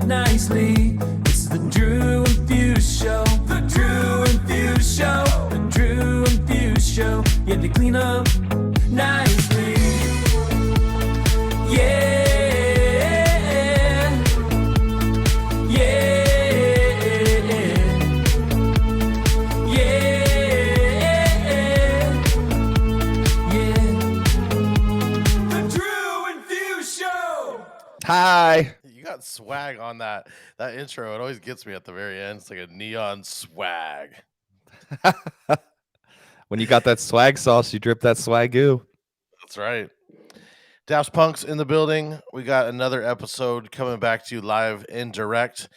nicely. It's the Drew and Fuse Show. The Drew and Fuse Show. The Drew and Fuse Show. Yeah, they clean up nicely. Yeah. Hi. You got swag on that intro. It always gets me at the very end. It's like a neon swag. When you got that swag sauce, you drip that swagoo. That's right. Daft Punk's in the building. We got another episode coming back to you live and direct.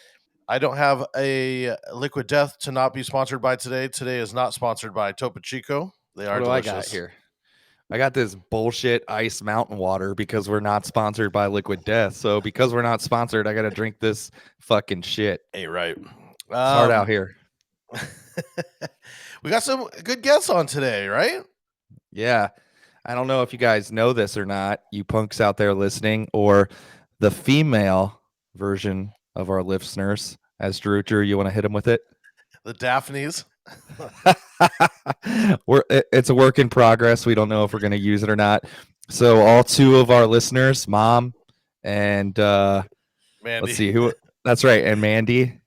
I don't have a Liquid Death to not be sponsored by today. Today is not sponsored by Topo Chico. They are delicious. I got here? I got this bullshit ice mountain water because we're not sponsored by Liquid Death. So because we're not sponsored, I got to drink this fucking shit. Hey, right. It's hard out here. We got some good guests on today, right? Yeah. I don't know if you guys know this or not, you punks out there listening, or the female version of our listeners. As Drew, you want to hit them with it? The Daphnes. It's a work in progress. We don't know if we're going to use it or not. So all two of our listeners, Mom and Mandy. Let's see who. That's right, and Mandy.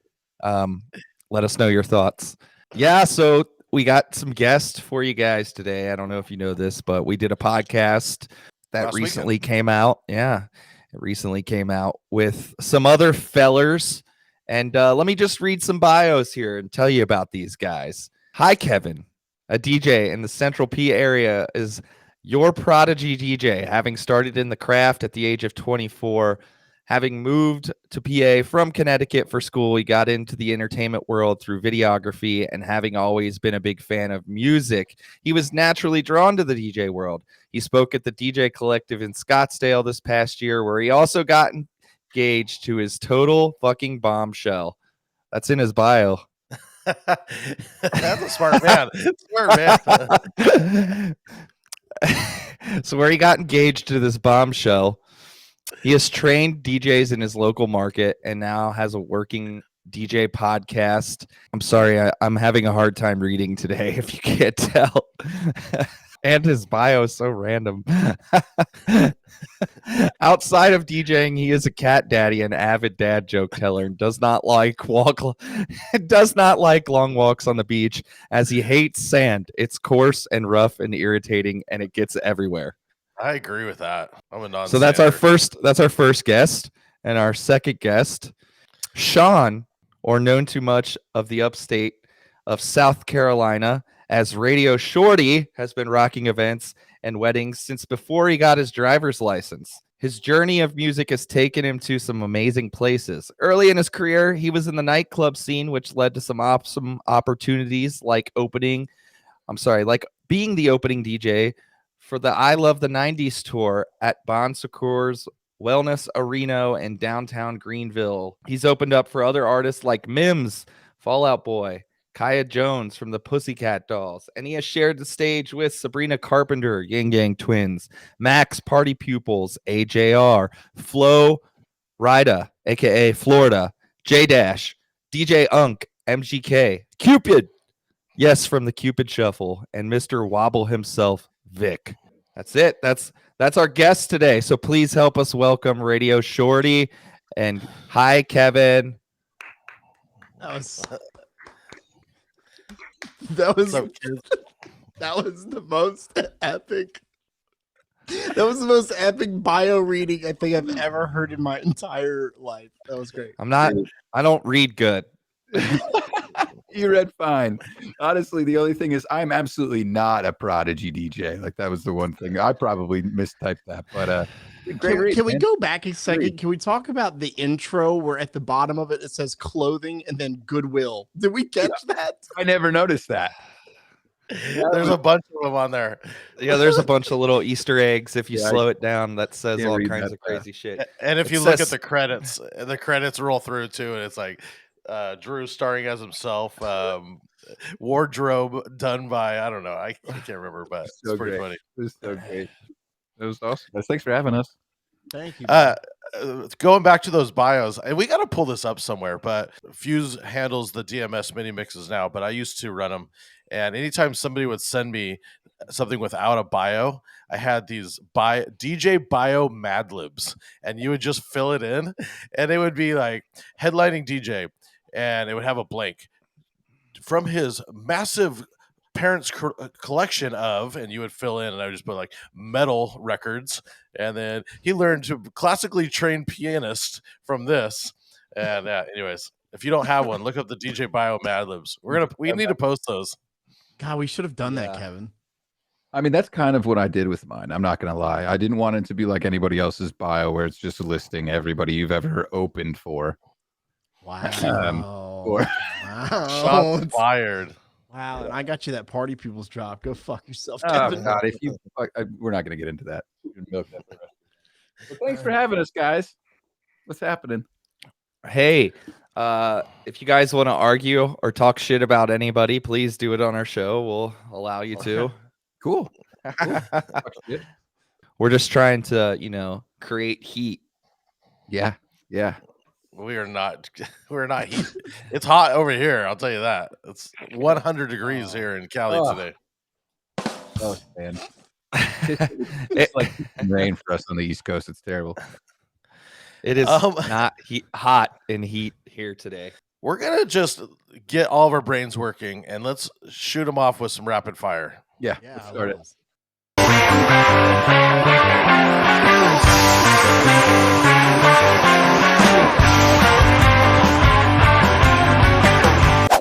Let us know your thoughts. Yeah, so we got some guests for you guys today. I don't know if you know this, but we did a podcast that Last recently weekend. came out. Yeah, it recently came out with some other fellers. And let me just read some bios here and tell you about these guys. HiKevin, a DJ in the Central P area, is your prodigy DJ, having started in the craft at the age of 24. Having moved to PA from Connecticut for school, he got into the entertainment world through videography, and having always been a big fan of music, he was naturally drawn to the DJ world. He spoke at the DJ Collective in Scottsdale this past year, where he also got engaged to his total fucking bombshell. That's in his bio. That's a smart man. So where he got engaged to this bombshell, he has trained DJs in his local market and now has a working DJ podcast. I'm sorry, I'm having a hard time reading today, if you can't tell. And his bio is so random. Outside of DJing, he is a cat daddy and avid dad joke teller, and does not like long walks on the beach, as he hates sand. It's coarse and rough and irritating, and it gets everywhere. I agree with that. I'm a non. So that's our first guest, and our second guest, Sean, or known too much of the upstate of South Carolina as RadioShorty, has been rocking events and weddings since before he got his driver's license. His journey of music has taken him to some amazing places. Early in his career, he was in the nightclub scene, which led to some awesome opportunities like being the opening DJ for the I Love the 90s tour at Bon Secours Wellness Arena in downtown Greenville. He's opened up for other artists like Mims, Fall Out Boy, Kaya Jones from the Pussycat Dolls, and he has shared the stage with Sabrina Carpenter, Yin Yang Twins, Max Party Pupils, AJR, Flo Rida, aka Florida, J-Dash, DJ Unk, MGK, Cupid, yes, from the Cupid Shuffle, and Mr. Wobble himself, Vic. That's it. That's our guest today. So please help us welcome RadioShorty and HiKevin. That was the most epic. That was the most epic bio reading I think I've ever heard in my entire life. That was great. I don't read good. You read fine. Honestly, the only thing is I'm absolutely not a prodigy DJ. Like, that was the one thing. I probably mistyped that, but Can we go back a second? Can we talk about the intro where at the bottom of it says clothing and then Goodwill? Did we catch that? I never noticed that. There's a bunch of them on there. Yeah, there's a bunch of little Easter eggs. If you slow it down, that says all kinds of crazy shit. And if you look at the credits roll through too, and it's like Drew starring as himself, wardrobe done by, I don't know, I can't remember, but it's pretty funny. It was so great. It was awesome. Thanks for having us. Thank you. Going back to those bios, and we got to pull this up somewhere, but Fuse handles the DMS mini mixes now, but I used to run them. And anytime somebody would send me something without a bio, I had these DJ bio Mad Libs, and you would just fill it in, and it would be like headlining DJ, and it would have a blank from his massive parents' collection of, and you would fill in, and I would just put like metal records, and then he learned to classically trained pianist from this. And anyways, if you don't have one, look up the DJ Bio Mad Libs. We need to post those. God, we should have done that, Yeah. Kevin. I mean, that's kind of what I did with mine. I'm not going to lie. I didn't want it to be like anybody else's bio where it's just listing everybody you've ever opened for. Wow. Or- Wow. Shots fired. Wow. And I got you that party people's drop. Go fuck yourself, Oh, Kevin. God. If you, we're not going to get into that. Milk that for the rest. But thanks for having us, guys. What's happening? Hey, if you guys want to argue or talk shit about anybody, please do it on our show. We'll allow you to. Cool. We're just trying to, create heat. Yeah. Yeah. We're not heat. It's hot over here, I'll tell you that. It's 100 degrees here in Cali today. Oh, man. It's like rain for us on the East Coast. It's terrible. It is not hot and heat here today. We're gonna just get all of our brains working, and let's shoot them off with some rapid fire. Yeah. Yeah. Let's I start love it. this.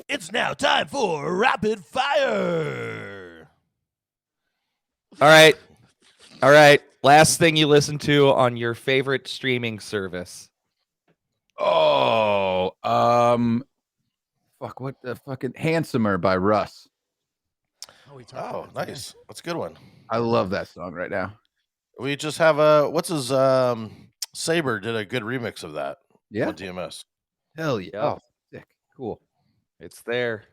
It's now time for rapid fire. All right. Last thing you listen to on your favorite streaming service. Oh, fuck, what the fucking Handsomer by Russ. Oh, nice. That's a good one. I love that song right now. We just have what's his Saber did a good remix of that Yeah. on DMS. Hell yeah. Yeah. Oh, sick. Cool. It's there.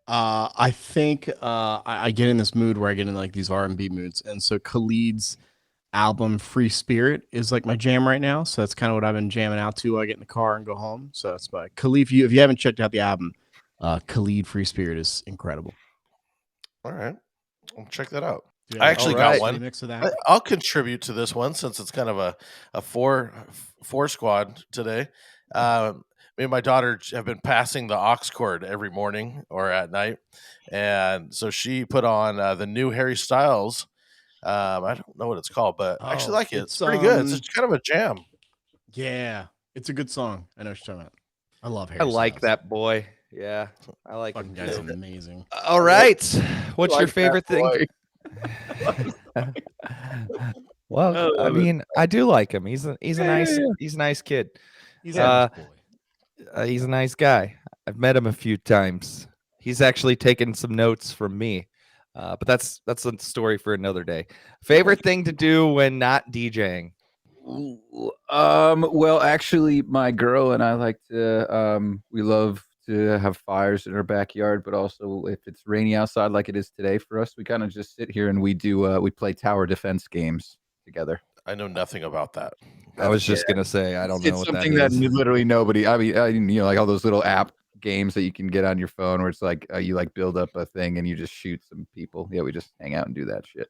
I think I get in this mood where I get in like these R&B moods, and so Khalid's album "Free Spirit" is like my jam right now. So that's kind of what I've been jamming out to while I get in the car and go home. So that's by Khalid. If you haven't checked out the album, Khalid "Free Spirit" is incredible. All right, I'll check that out. Dude, I actually got one. Mix of that. I'll contribute to this one since it's kind of a four squad today. Me and my daughter have been passing the aux cord every morning or at night, and so she put on the new Harry Styles. I don't know what it's called, but I actually like it. It's pretty good. It's kind of a jam. Yeah, it's a good song. I know what you're talking about. I love Harry I like Styles. that boy. Yeah, I like Fucking him guy's too. amazing. All right. What's your Like that favorite thing? Well, I I love it. mean, I do like him. He's a nice kid. He's Uh, a nice boy. He's a nice guy. I've met him a few times. He's actually taken some notes from me. But that's a story for another day. Favorite thing to do when not DJing? Well, actually, my girl and I like to, we love to have fires in our backyard, but also if it's rainy outside like it is today for us, we kind of just sit here and we play tower defense games together. I know nothing about that. I was just gonna say I don't know It's what something that that is. literally nobody, I mean, like all those little app games that you can get on your phone where it's like you like build up a thing and you just shoot some people. Yeah, we just hang out and do that shit.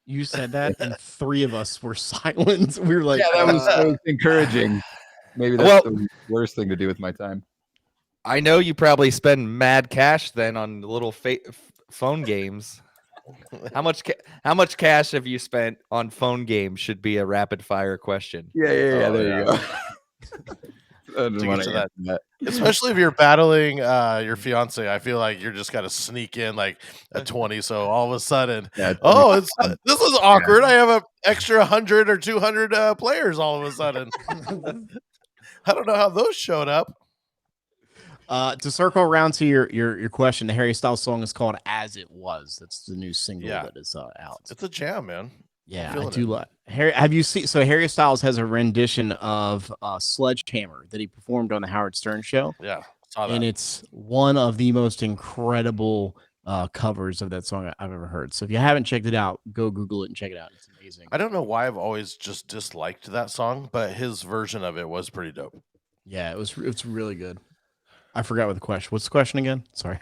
You said that, and three of us were silent. We were like, Yeah, that was encouraging. Maybe that's Well- the worst thing to do with my time. I know you probably spend mad cash then on little phone games. How much cash have you spent on phone games? Should be a rapid fire question. Yeah, Oh, there you go. I didn't To wanna get to answer that. Especially if you're battling your fiance, I feel like you're just got to sneak in like a 20. So all of a sudden, Yeah, oh, this is awkward. I have an extra 100 or 200 players all of a sudden. I don't know how those showed up. to circle around to your question, the Harry Styles song is called "As It Was." That's the new single Yeah. that is out. It's a jam, man. Yeah, I feeling do it. like Harry. Have you seen? So Harry Styles has a rendition of "Sledgehammer" that he performed on the Howard Stern show, Yeah, saw that. and it's one of the most incredible covers of that song I've ever heard. So if you haven't checked it out, go Google it and check it out. It's amazing. amazing. I don't know why I've always just disliked that song, but his version of it was pretty dope. Yeah, it's really good. I forgot what the question. What's the question again? Sorry.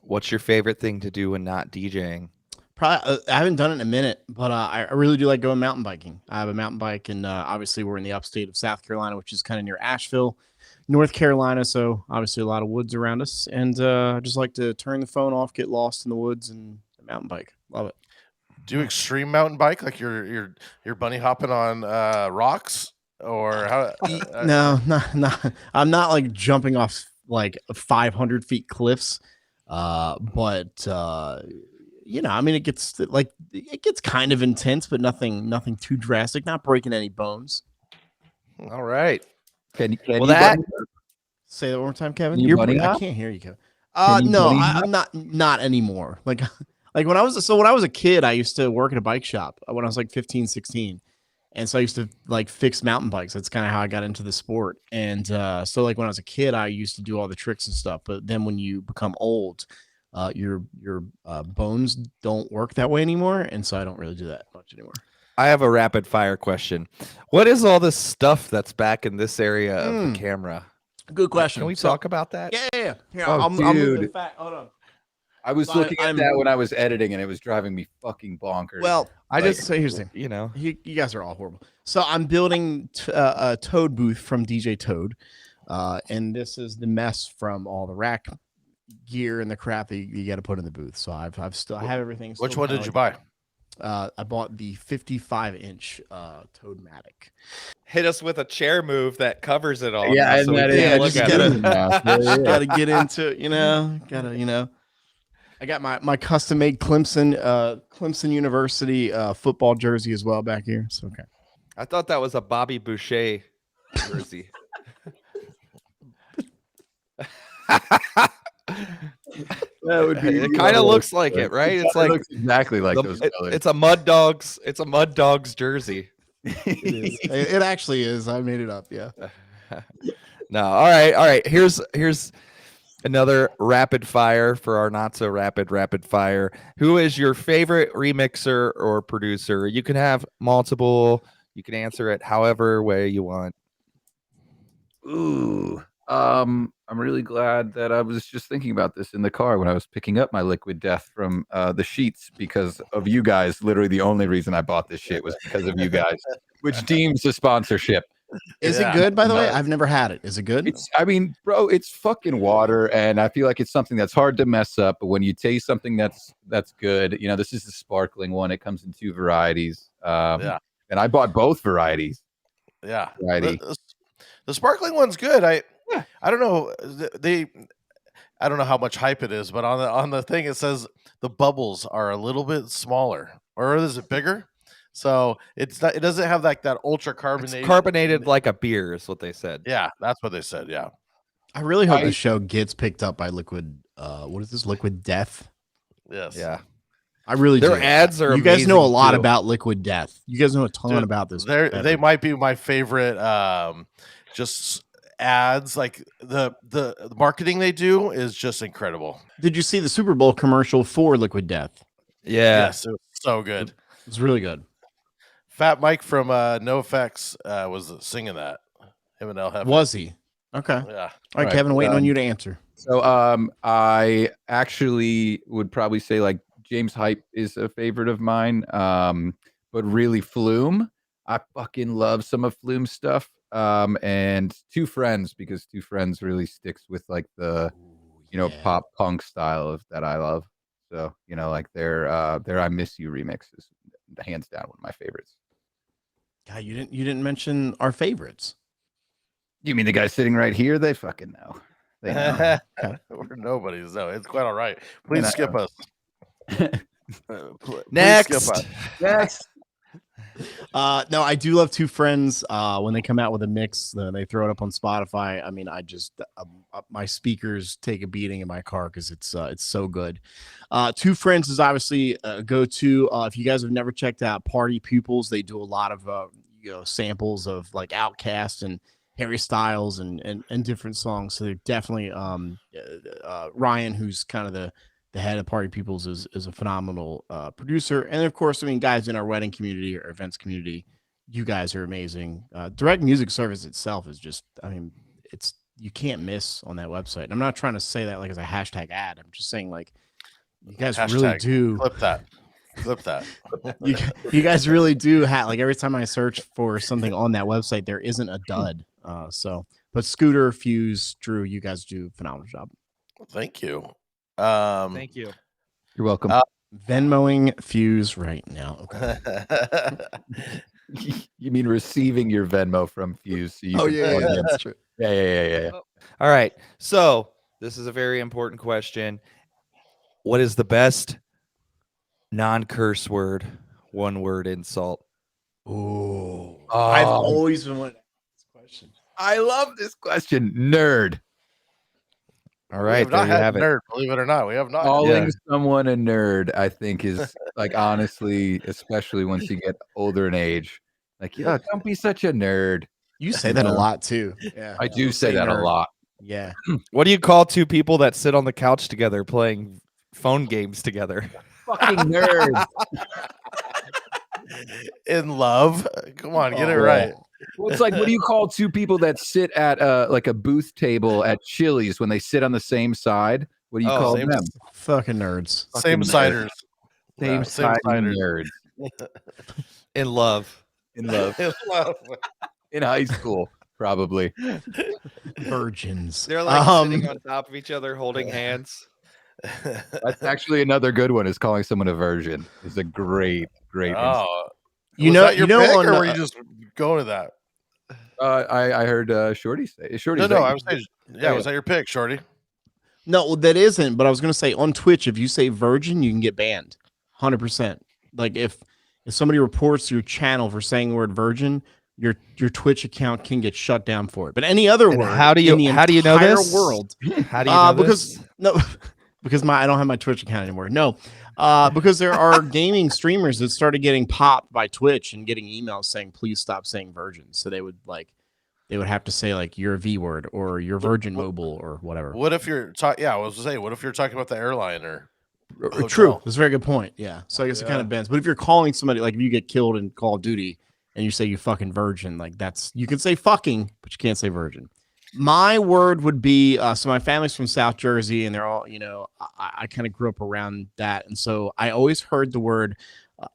What's your favorite thing to do when not DJing? Probably I haven't done it in a minute, but I really do like going mountain biking. I have a mountain bike, and obviously we're in the upstate of South Carolina, which is kind of near Asheville, North Carolina. So obviously a lot of woods around us, and I just like to turn the phone off, get lost in the woods, and mountain bike. Love it. Do extreme mountain bike like you're bunny hopping on rocks or how? No, not. I'm not like jumping off like 500 feet cliffs, but I mean, it gets kind of intense, but nothing too drastic. Not breaking any bones. All right. Can Well, you that- bunny- Say that one more time, Kevin. Can you bunny I hop? can't hear you, Kevin. Can you No, bunny hop? I'm not anymore. Like when I was a kid, I used to work at a bike shop when I was like 15, 16. And so I used to like fix mountain bikes. That's kind of how I got into the sport. And so like when I was a kid, I used to do all the tricks and stuff. But then when you become old, your bones don't work that way anymore. And so I don't really do that much anymore. I have a rapid fire question. What is all this stuff that's back in this area of the camera? Good question. Can we So- talk about that? Yeah. Here, Oh, I'll move the dude. fact. Hold on. I was So looking at I'm- that when I was editing, and it was driving me fucking bonkers. Well, I just, so here's the thing. you know, You guys are all horrible. So I'm building a Toad booth from DJ Toad, and this is the mess from all the rack gear and the crap that you got to put in the booth. So I have everything. Which still one kinda did you like- buy? I bought the 55-inch Toadmatic. hit us with a chair move that covers it all. Yeah, now, and so we that can is- look just at get it. Got to get into it, I got my custom made Clemson University football jersey as well back here. So okay. I thought that was a Bobby Boucher jersey. That would be. It kind of looks like it, right? It's like looks exactly like those colors. it's a Mud Dogs. It's a Mud Dogs jersey. It actually is. I made it up. Yeah. No, all right. Here's another rapid fire for our not so rapid fire. Who is your favorite remixer or producer? You can have multiple. You can answer it however way you want. Ooh. I'm really glad that I was just thinking about this in the car when I was picking up my Liquid Death from the sheets because of you guys. Literally, the only reason I bought this shit was because of you guys, which deems a sponsorship. Is Yeah. it good, by the way? No. I've never had it. Is it good? I mean, bro, it's fucking water, and I feel like it's something that's hard to mess up. But when you taste something that's good, this is a sparkling one. It comes in 2 varieties. Yeah. And I bought both varieties. Yeah. Variety. The sparkling one's good. I don't know. I don't know how much hype it is, but on the thing it says the bubbles are a little bit smaller, or is it bigger? So it doesn't have like that ultra It's carbonated. carbonated like a beer, is what they said. Yeah, that's what they said. Yeah. I really hope the show gets picked up by Liquid. What is this? Liquid Death. Yes. Yeah. I really Their do. ads are You guys know a amazing, lot too. about Liquid Death. You guys know a ton Dude, about this. They beverage. might be my favorite. Just ads, like the marketing they do is just incredible. Did you see the Super Bowl commercial for Liquid Death? Yeah. Yes, it was so good. It's really good. Fat Mike from NoFX was singing that. Him and El Jefe. Was he? Okay. Yeah. All right, Right, Kevin, waiting on you to answer. So I actually would probably say like James Hype is a favorite of mine. But really Flume. I fucking love some of Flume's stuff. And Two Friends, because Two Friends really sticks with like the Yeah. pop punk style of that I love. So, like their I Miss You remix is hands down one of my favorites. God, you didn't mention our favorites. You mean the guy sitting right here? They fucking know. They know. We're nobodies though. It's quite all right. Please I skip know. us. Please Next. skip us. Yes. No, I do love Two Friends. When they come out with a mix, they throw it up on Spotify. I mean, I just my speakers take a beating in my car because it's so good. Two Friends is obviously a go-to. If you guys have never checked out Party Pupils, they do a lot of samples of like Outkast and Harry Styles and different songs. So they're definitely Ryan, who's kind of the the head of Party Peoples is a phenomenal producer. And of course, I mean, guys in our wedding community or events community, you guys are amazing. Direct music service itself is just, I mean, it's you can't miss on that website. And I'm not trying to say that like as a hashtag ad. I'm just saying like you guys really Hashtag do Clip that. you guys really do have like every time I search for something on that website, there isn't a dud. But Scooter, Fuse, Drew, you guys do a phenomenal job. Thank you. Thank you. You're welcome. Venmoing Fuse right now. Okay. You mean receiving your Venmo from Fuse? So you can that's true. Yeah. All right. So this is a very important question. What is the best non-curse word, one-word insult? Ooh. I've always been wanting to ask this question. I love this question. Nerd. All We right, have there not you had have it. nerd, believe it or not. We have not. Calling someone a nerd, I think, is like honestly, especially once you get older in age, like, yeah, don't be such a nerd. You say that a lot too. Yeah. I do say that a nerd. lot. Yeah. What do you call two people that sit on the couch together playing phone games together? Fucking nerd. In love. Come on, get it right. Well, it's like, what do you call two people that sit at like a booth table at Chili's when they sit on the same side? What do you call same them? Fucking nerds. Same Fucking ciders. Same Yeah, side ciders. nerds. In love. In love. In love. In high school, probably. Virgins. They're like sitting on top of each other holding hands. That's actually another good one, is calling someone a virgin. It's a great insult. Oh, You was know, that your you know, pick, on, or were you just going to that? I heard Shorty say. Shorty. No, I was saying, Yeah. was that your pick, Shorty? no, that isn't. But I was gonna say on Twitch, if you say virgin, you can get banned. 100%. Like if somebody reports your channel for saying the word virgin, your Twitch account can get shut down for it. But any other And word, how do you know entire this? world, How do you know because this? no, because I don't have my Twitch account anymore. No, because there are gaming streamers that started getting popped by Twitch and getting emails saying please stop saying virgin. So they would have to say like your V word or your Virgin Mobile or whatever. What if you're talking? Yeah, I was to say, what if you're talking about the airline or hotel? True, that's a very good point. Yeah, so I guess it kind of bends. But if you're calling somebody, like if you get killed in Call of Duty and you say you fucking virgin, like that's, you can say fucking, but you can't say virgin. My word would be so my family's from South Jersey and they're all, you know, I kind of grew up around that, and so I always heard the word,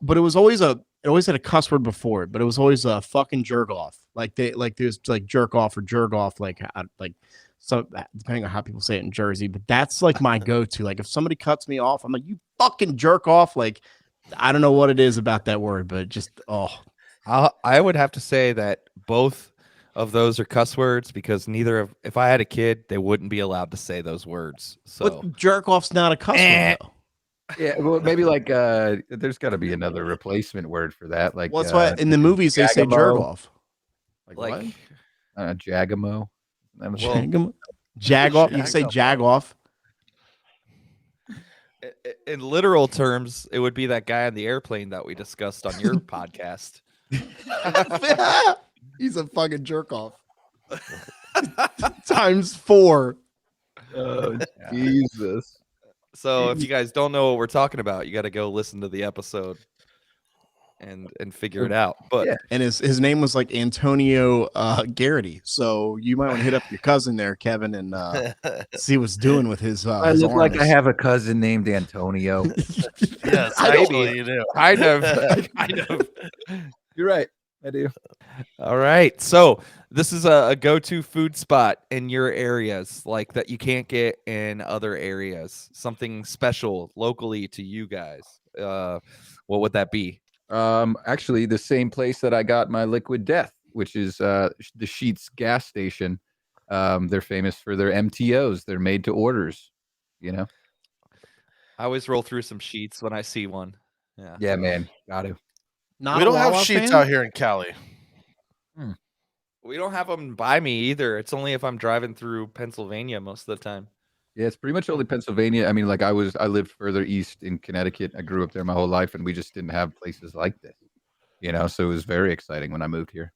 but it always had a cuss word before it, but it was always a fucking jerk off. Like there's like jerk off or jerk off, like so depending on how people say it in Jersey, but that's like my go-to. Like if somebody cuts me off, I'm like, you fucking jerk off. Like I don't know what it is about that word, but just I would have to say that both of those are cuss words because if I had a kid, they wouldn't be allowed to say those words. So but jerk off's not a cuss word though. Yeah, well, maybe like there's got to be another replacement word for that. Like, Well, that's why in the movies they say jerk off. like Jagamo. Jag off. You can say jag off. in literal terms, it would be that guy on the airplane that we discussed on your podcast. He's a fucking jerk off. Times 4. Oh, Jesus. So if you guys don't know what we're talking about, you got to go listen to the episode and figure it out. But Yeah. And his name was like Antonio Garrity. So you might want to hit up your cousin there, Kevin, and see what's doing with his. I his look like I arms. have a cousin named Antonio. Yes, I don't- actually, you do. kind of. You're right. I do. All right. So this is a go-to food spot in your areas, like that you can't get in other areas. Something special locally to you guys. What would that be? Actually, the same place that I got my Liquid Death, which is the Sheetz gas station. They're famous for their MTOs. They're made to orders. You know. I always roll through some sheets when I see one. Yeah. Yeah, man. Got to. Not We a don't have Wawa sheets fan? out here in Cali. We don't have them by me either. It's only if I'm driving through Pennsylvania most of the time. Yeah, it's pretty much only Pennsylvania. I mean, like I lived further east in Connecticut. I grew up there my whole life, and we just didn't have places like this. You know, so it was very exciting when I moved here.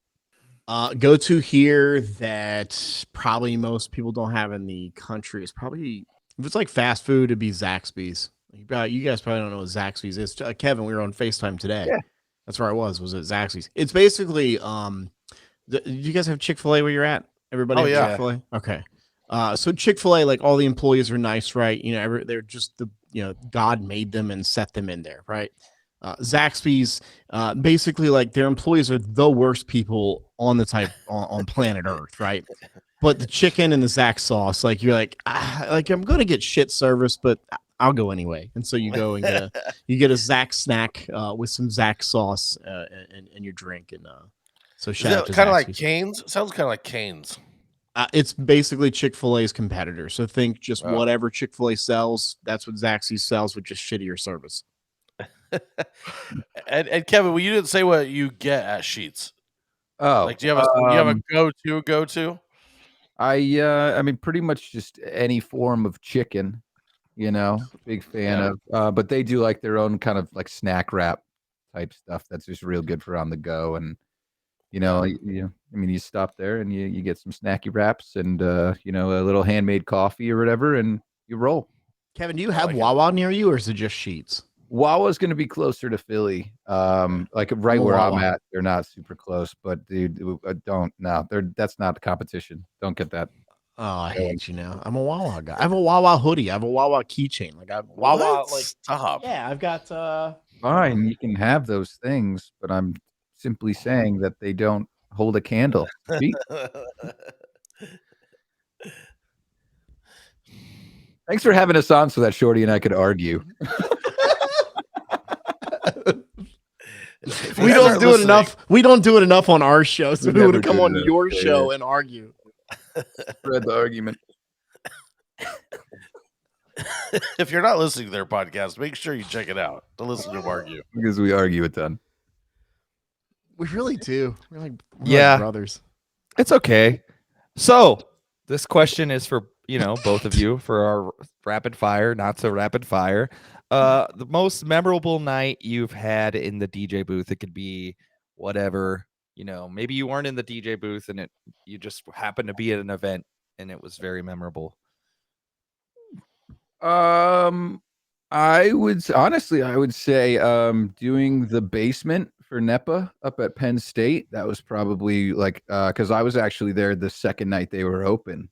Go to here that probably most people don't have in the country is probably, if it's like fast food, it'd be Zaxby's. You guys probably don't know what Zaxby's is. Kevin, we were on FaceTime today. Yeah. That's where I was at Zaxby's. It's basically do you guys have Chick-fil-A where you're at? Everybody Oh, have yeah. Chick-fil-A? Okay. So Chick-fil-A, like all the employees are nice, right? You know, they're just God made them and set them in there, right? Zaxby's, basically like their employees are the worst people on on planet Earth, right? But the chicken and the Zax sauce, like you're like I'm gonna get shit service, but I'll go anyway. And so you go and get a Zax snack with some Zax sauce and your drink. And so shout out to kind of like Zaxby's. Cane's. Sounds kind of like Cane's. It's basically Chick-fil-A's competitor. So think just Oh. whatever Chick-fil-A sells, that's what Zaxby's sells with just shittier service. And Kevin, well, you didn't say what you get at Sheets. Oh, Like, do you have a go-to? I mean, pretty much just any form of chicken. Big fan of. But they do like their own kind of like snack wrap type stuff that's just real good for on the go. And you stop there and you get some snacky wraps and a little handmade coffee or whatever, and you roll. Kevin, do you have Wawa near you, or is it just Sheets? Wawa's going to be closer to Philly, like right where I'm at. They're not super close, but dude, that's not the competition. Don't get that. Oh, I hate you now. I'm a Wawa guy. I have a Wawa hoodie. I have a Wawa keychain. Like I have Wawa. What? Stop. Yeah, I've got. Fine, you can have those things, but I'm simply saying that they don't hold a candle. Thanks for having us on so that Shorty and I could argue. We don't do it enough. We don't do it enough on our show, so we would have come on your Yeah. show and argue. Spread the argument. If you're not listening to their podcast, make sure you check it out to listen to them argue. Because we argue a ton. We really do. We're like brothers. It's okay. So this question is for both of you for our rapid fire, not so rapid fire. The most memorable night you've had in the DJ booth. It could be whatever. Maybe you weren't in the DJ booth and you just happened to be at an event and it was very memorable. I would say doing the basement for NEPA up at Penn State. That was probably like because I was actually there the second night they were open.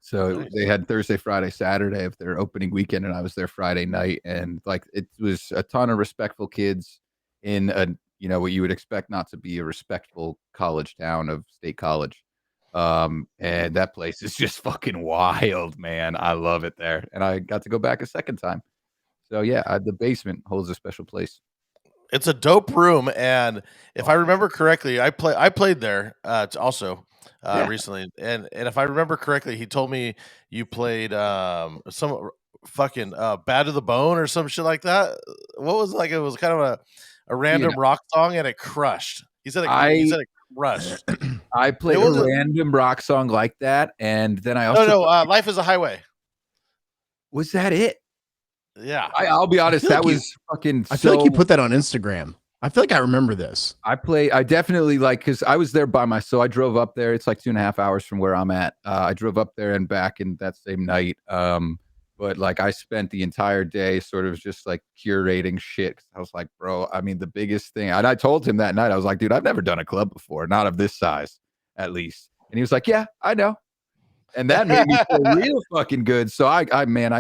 So they had Thursday, Friday, Saturday of their opening weekend, and I was there Friday night, and like it was a ton of respectful kids in what you would expect not to be a respectful college town of State College. And that place is just fucking wild, man. I love it there, and I got to go back a second time. So yeah, the basement holds a special place. It's a dope room, and if I remember correctly, I played there also recently, and if I remember correctly, he told me you played some fucking Bad to the Bone or some shit like that. What was it like? It was kind of a random rock song, and it crushed. He said it crushed. I played a random rock song like that, and then I also Life is a Highway. Was that it? Yeah, I'll be honest. That was fucking. I feel like you put that on Instagram. I feel like I remember this. I definitely because I was there by myself. So I drove up there. It's like 2.5 hours from where I'm at. I drove up there and back in that same night. But like I spent the entire day sort of just like curating shit. I was like, bro, I mean, the biggest thing, and I told him that night, I was like, dude, I've never done a club before, not of this size, at least. And he was like, yeah, I know. And that made me feel real fucking good. So I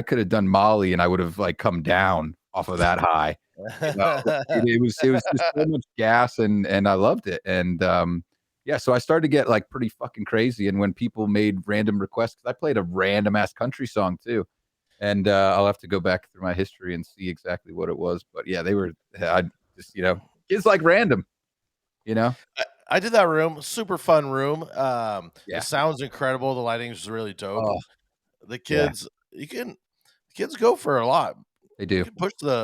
could have done Molly and I would have like come down off of that high. It was just so much gas and I loved it. And so I started to get like pretty fucking crazy. And when people made random requests, because I played a random ass country song too. And I'll have to go back through my history and see exactly what it was. But yeah, I just, kids like random, I did that room, super fun room. The sound's incredible. The lighting is really dope. Oh, the kids, kids go for a lot. They do. You can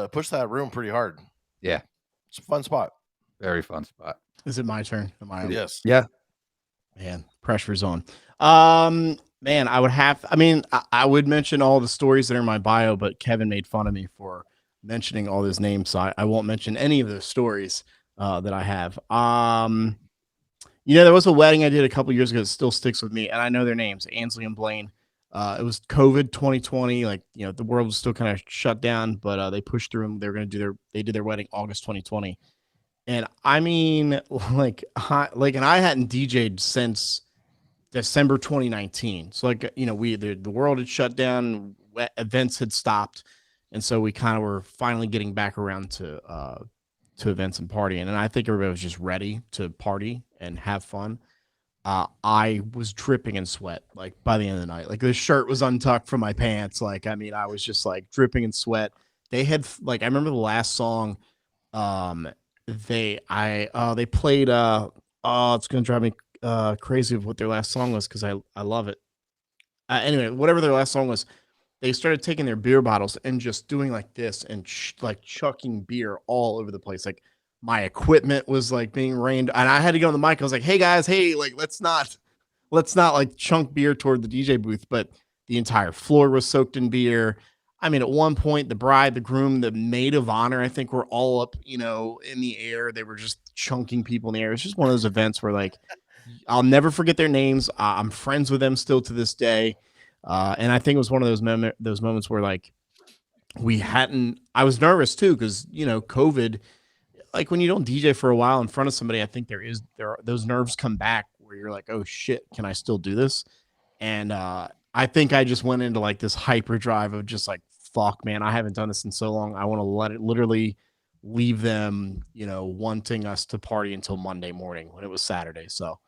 push that room pretty hard. Yeah, it's a fun spot. Very fun spot. Is it my turn? Am I on? Yes. Yeah. Man, pressure's on. Man, I would mention all the stories that are in my bio, but Kevin made fun of me for mentioning all those names, so I won't mention any of those stories that I have. There was a wedding I did a couple years ago that still sticks with me, and I know their names, Ansley and Blaine. It was COVID 2020. Like, the world was still kind of shut down, but they pushed through and they were going to they did their wedding August 2020. And I mean, and I hadn't DJ'd since December 2019. So the world had shut down, events had stopped. And so we kind of were finally getting back around to events and partying. And I think everybody was just ready to party and have fun. I was dripping in sweat, like by the end of the night. Like the shirt was untucked from my pants. Like, I mean, I was just like dripping in sweat. They had I remember the last song. They played. It's gonna drive me crazy of what their last song was because I love it. Anyway, whatever their last song was, they started taking their beer bottles and just doing like this and chucking beer all over the place. Like my equipment was like being rained, and I had to get on the mic. I was like, "Hey guys, like let's not like chunk beer toward the DJ booth." But the entire floor was soaked in beer. I mean, at one point, the bride, the groom, the maid of honor, I think, were all up, in the air. They were just chunking people in the air. It's just one of those events where, like, I'll never forget their names. I'm friends with them still to this day. And I think it was one of those moments where, like, I was nervous too, because, COVID, like when you don't DJ for a while in front of somebody, I think those nerves come back where you're like, oh shit, can I still do this? And I think I just went into like this hyperdrive of just like, fuck, man, I haven't done this in so long. I want to literally leave them, wanting us to party until Monday morning when it was Saturday. So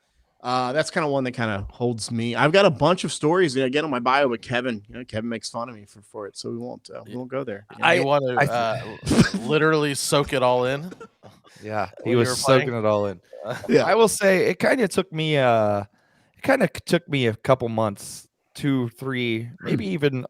that's kind of one that kind of holds me. I've got a bunch of stories that I get on my bio, but Kevin, Kevin makes fun of me for it, so we won't go there. You want to literally soak it all in? Yeah, he was soaking it all in. Yeah. I will say it kind of took me a couple months, 2, 3, maybe even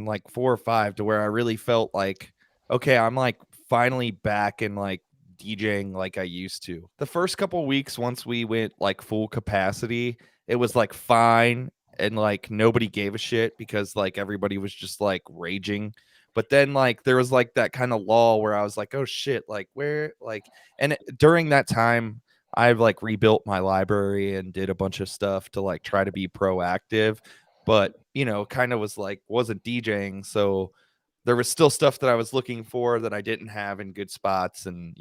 like 4 or 5, to where I really felt like, okay, I'm like finally back in like DJing like I used to. The first couple weeks, once we went like full capacity, it was like fine, and like nobody gave a shit because like everybody was just like raging. But then like there was like that kind of lull where I was like, oh shit, like where, like, and during that time I've like rebuilt my library and did a bunch of stuff to like try to be proactive, but kind of was like wasn't DJing, so there was still stuff that I was looking for that I didn't have in good spots, and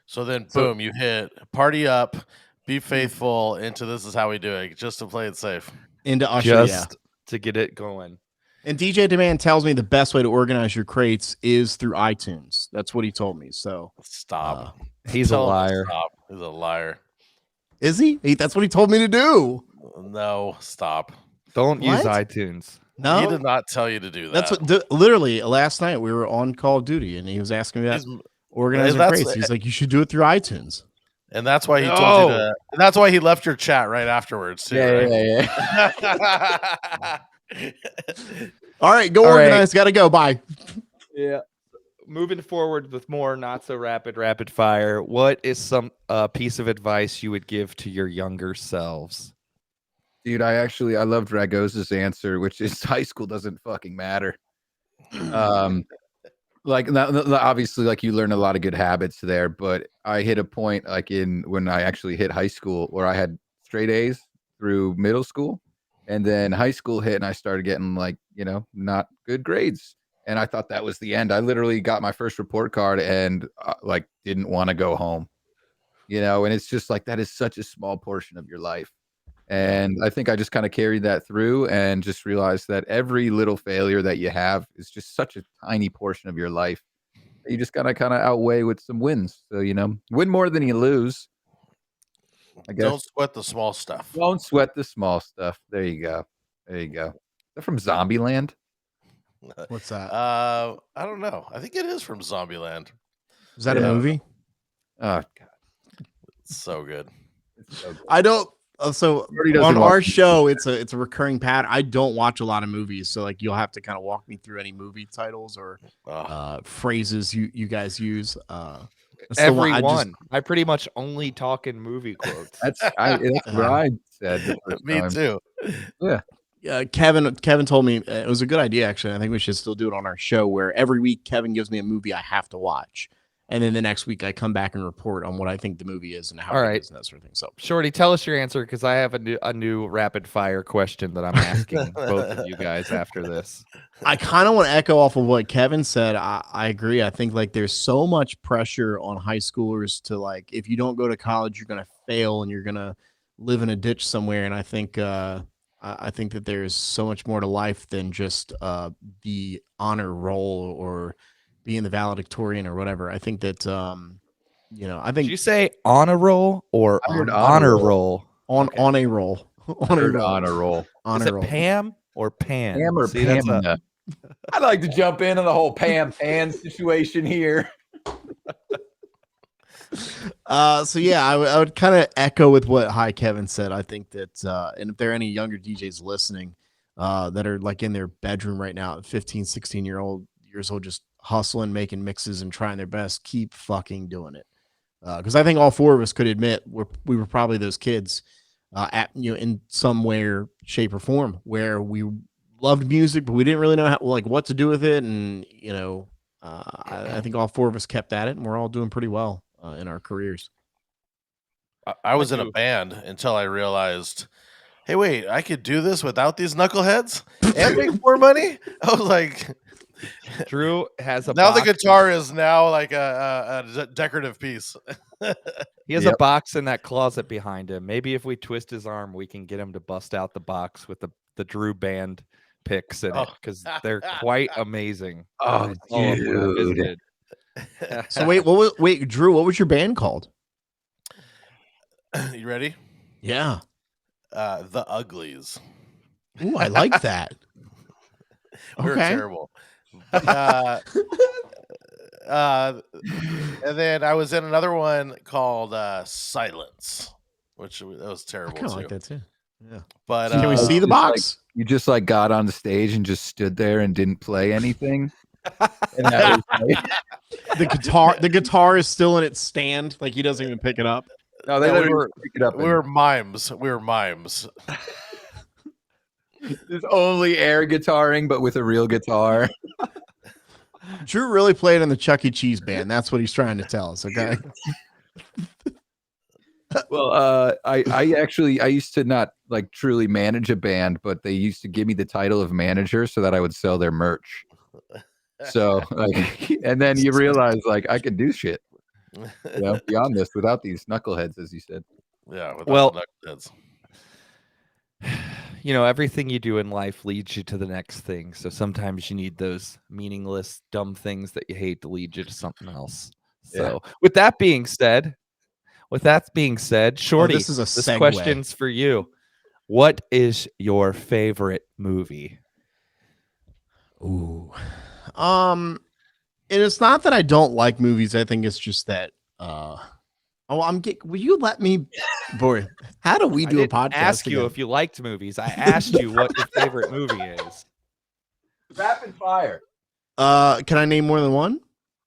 so then boom, you hit party up, be faithful into This Is How We Do It, just to play it safe, into Usher, to get it going. And DJ Demand tells me the best way to organize your crates is through iTunes. That's what he told me. So stop. He's a liar. Stop. He's a liar. Is he? That's what he told me to do. No, stop. Don't use iTunes. No, he did not tell you to do that. That's what literally last night we were on Call of Duty and he was asking me that organizing crates. He's like, you should do it through iTunes. And that's why he told you to. And that's why he left your chat right afterwards too. Yeah. All right, go organize. Got to go. Bye. Yeah. Moving forward with more not so rapid fire. What is some piece of advice you would give to your younger selves? Dude, I loved Ragoz's answer, which is high school doesn't fucking matter. Like obviously, like you learn a lot of good habits there, but I hit a point like when I actually hit high school where I had straight A's through middle school, and then high school hit and I started getting like, not good grades. And I thought that was the end. I literally got my first report card and like didn't want to go home, and it's just like, that is such a small portion of your life. And I think I just kind of carried that through and just realized that every little failure that you have is just such a tiny portion of your life. You just gotta kind of outweigh with some wins. So, win more than you lose. I guess. Don't sweat the small stuff. Don't sweat the small stuff. There you go. They're from Zombieland. What's that? I don't know. I think it is from Zombieland. Is that a movie? Oh God, it's so good. I don't. So on our show, it's a recurring pattern. I don't watch a lot of movies, so like you'll have to kind of walk me through any movie titles or phrases you guys use. Everyone, I pretty much only talk in movie quotes. That's what I said. Me too. Yeah. Kevin told me it was a good idea. Actually, I think we should still do it on our show, where every week Kevin gives me a movie I have to watch, and then the next week I come back and report on what I think the movie is and how All it right. is and that sort of thing. So Shorty, tell us your answer because I have a new rapid fire question that I'm asking both of you guys after this. I kind of want to echo off of what Kevin said. I agree. I think like there's so much pressure on high schoolers to like, if you don't go to college, you're going to fail and you're going to live in a ditch somewhere. And I think that there's so much more to life than just the honor roll or being the valedictorian or whatever. I think that, I Did think you say on a roll or I heard honor roll? on Okay. on a roll, on a roll, on a roll. on Is a it roll. Pam or Pan? Pam or See, that's Pamela? I'd like to jump in on the whole Pam Pan situation here. So yeah, I would kind of echo with what HiKevin said. I think that, and if there are any younger DJs listening, that are like in their bedroom right now, 15, 16 years old, just hustling, making mixes and trying their best, keep fucking doing it. Cause I think all four of us could admit we were probably those kids, in some way, shape or form where we loved music, but we didn't really know what to do with it. And, I think all four of us kept at it and we're all doing pretty well in our careers. I was in a band until I realized, hey, wait, I could do this without these knuckleheads and make more money. I was like, Drew has a now the box. guitar is now like a decorative piece. He has a box in that closet behind him. Maybe if we twist his arm, we can get him to bust out the box with the Drew band picks in it because they're quite amazing. Oh, I saw 'em when I dude. visited. So wait, Drew, what was your band called? You ready? Yeah. The Uglies. Ooh, I like that. We were Okay. terrible. And then I was in another one called Silence, which that was I terrible kind of too. like that too. Yeah. But Can we see the box? You just like got on the stage and just stood there and didn't play anything. And that was like, the guitar is still in its stand, like he doesn't even pick it up. no, they No, let we me were- pick it up. we were mimes. We were mimes. There's only air guitaring, but with a real guitar. Drew really played in the Chuck E. Cheese band. That's what he's trying to tell us. Okay. Well, I used to not like truly manage a band, but they used to give me the title of manager so that I would sell their merch. So like, and then you realize like I can do shit, beyond this without these knuckleheads, as you said. Yeah. Without Well, the knuckleheads. Everything you do in life leads you to the next thing. So sometimes you need those meaningless, dumb things that you hate to lead you to something else. So with that being said, Shorty, this is a this segue. question's for you. What is your favorite movie? Ooh. And it's not that I don't like movies. I think it's just that will you let me boy, how do we I do a didn't podcast? ask you again? if you liked movies. I asked you what your favorite movie is. Rapid fire. Can I name more than one?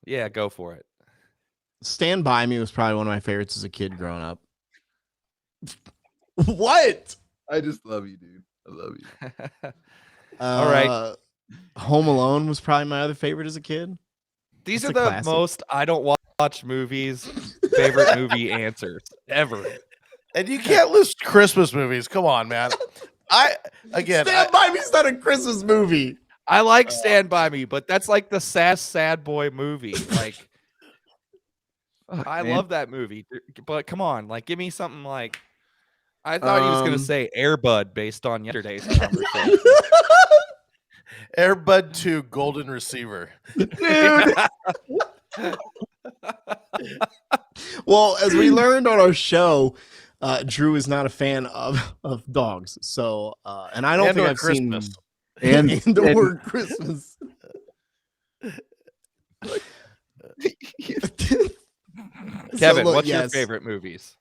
Yeah, go for it. Stand By Me was probably one of my favorites as a kid growing up. What? I just love you, dude. I love you. All right. Home Alone was probably my other favorite as a kid. These That's are a the classic. most I don't watch movies favorite movie answers ever. And you can't list Christmas movies. Come on, man. Stand By Me's not a Christmas movie. I like Stand By Me, but that's like the sad boy movie. Like I love that movie, but come on, like give me something like I thought he was gonna say Air Bud based on yesterday's conversation. Air Bud 2 Golden Receiver. Dude. Well, as we learned on our show, Drew is not a fan of dogs. So, and I don't And think or I've Christmas. seen and the word Christmas. Kevin, look, what's your yes. favorite movies?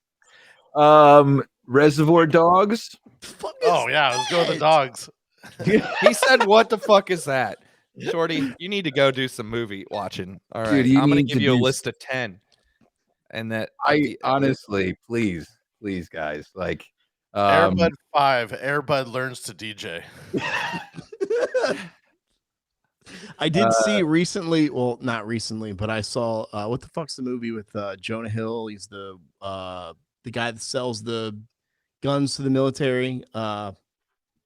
Reservoir Dogs. Fuck Oh, is yeah. Let's go with the that? dogs. He said, "What the fuck is that?" Shorty, you need to go do some movie watching. All right, Dude, you I'm gonna need give to you a do list of 10, and that I honestly, please, guys, like, Air Bud 5. Air Bud learns to DJ. I did see recently. Well, not recently, but I saw what the fuck's the movie with Jonah Hill? He's the guy that sells the guns to the military. War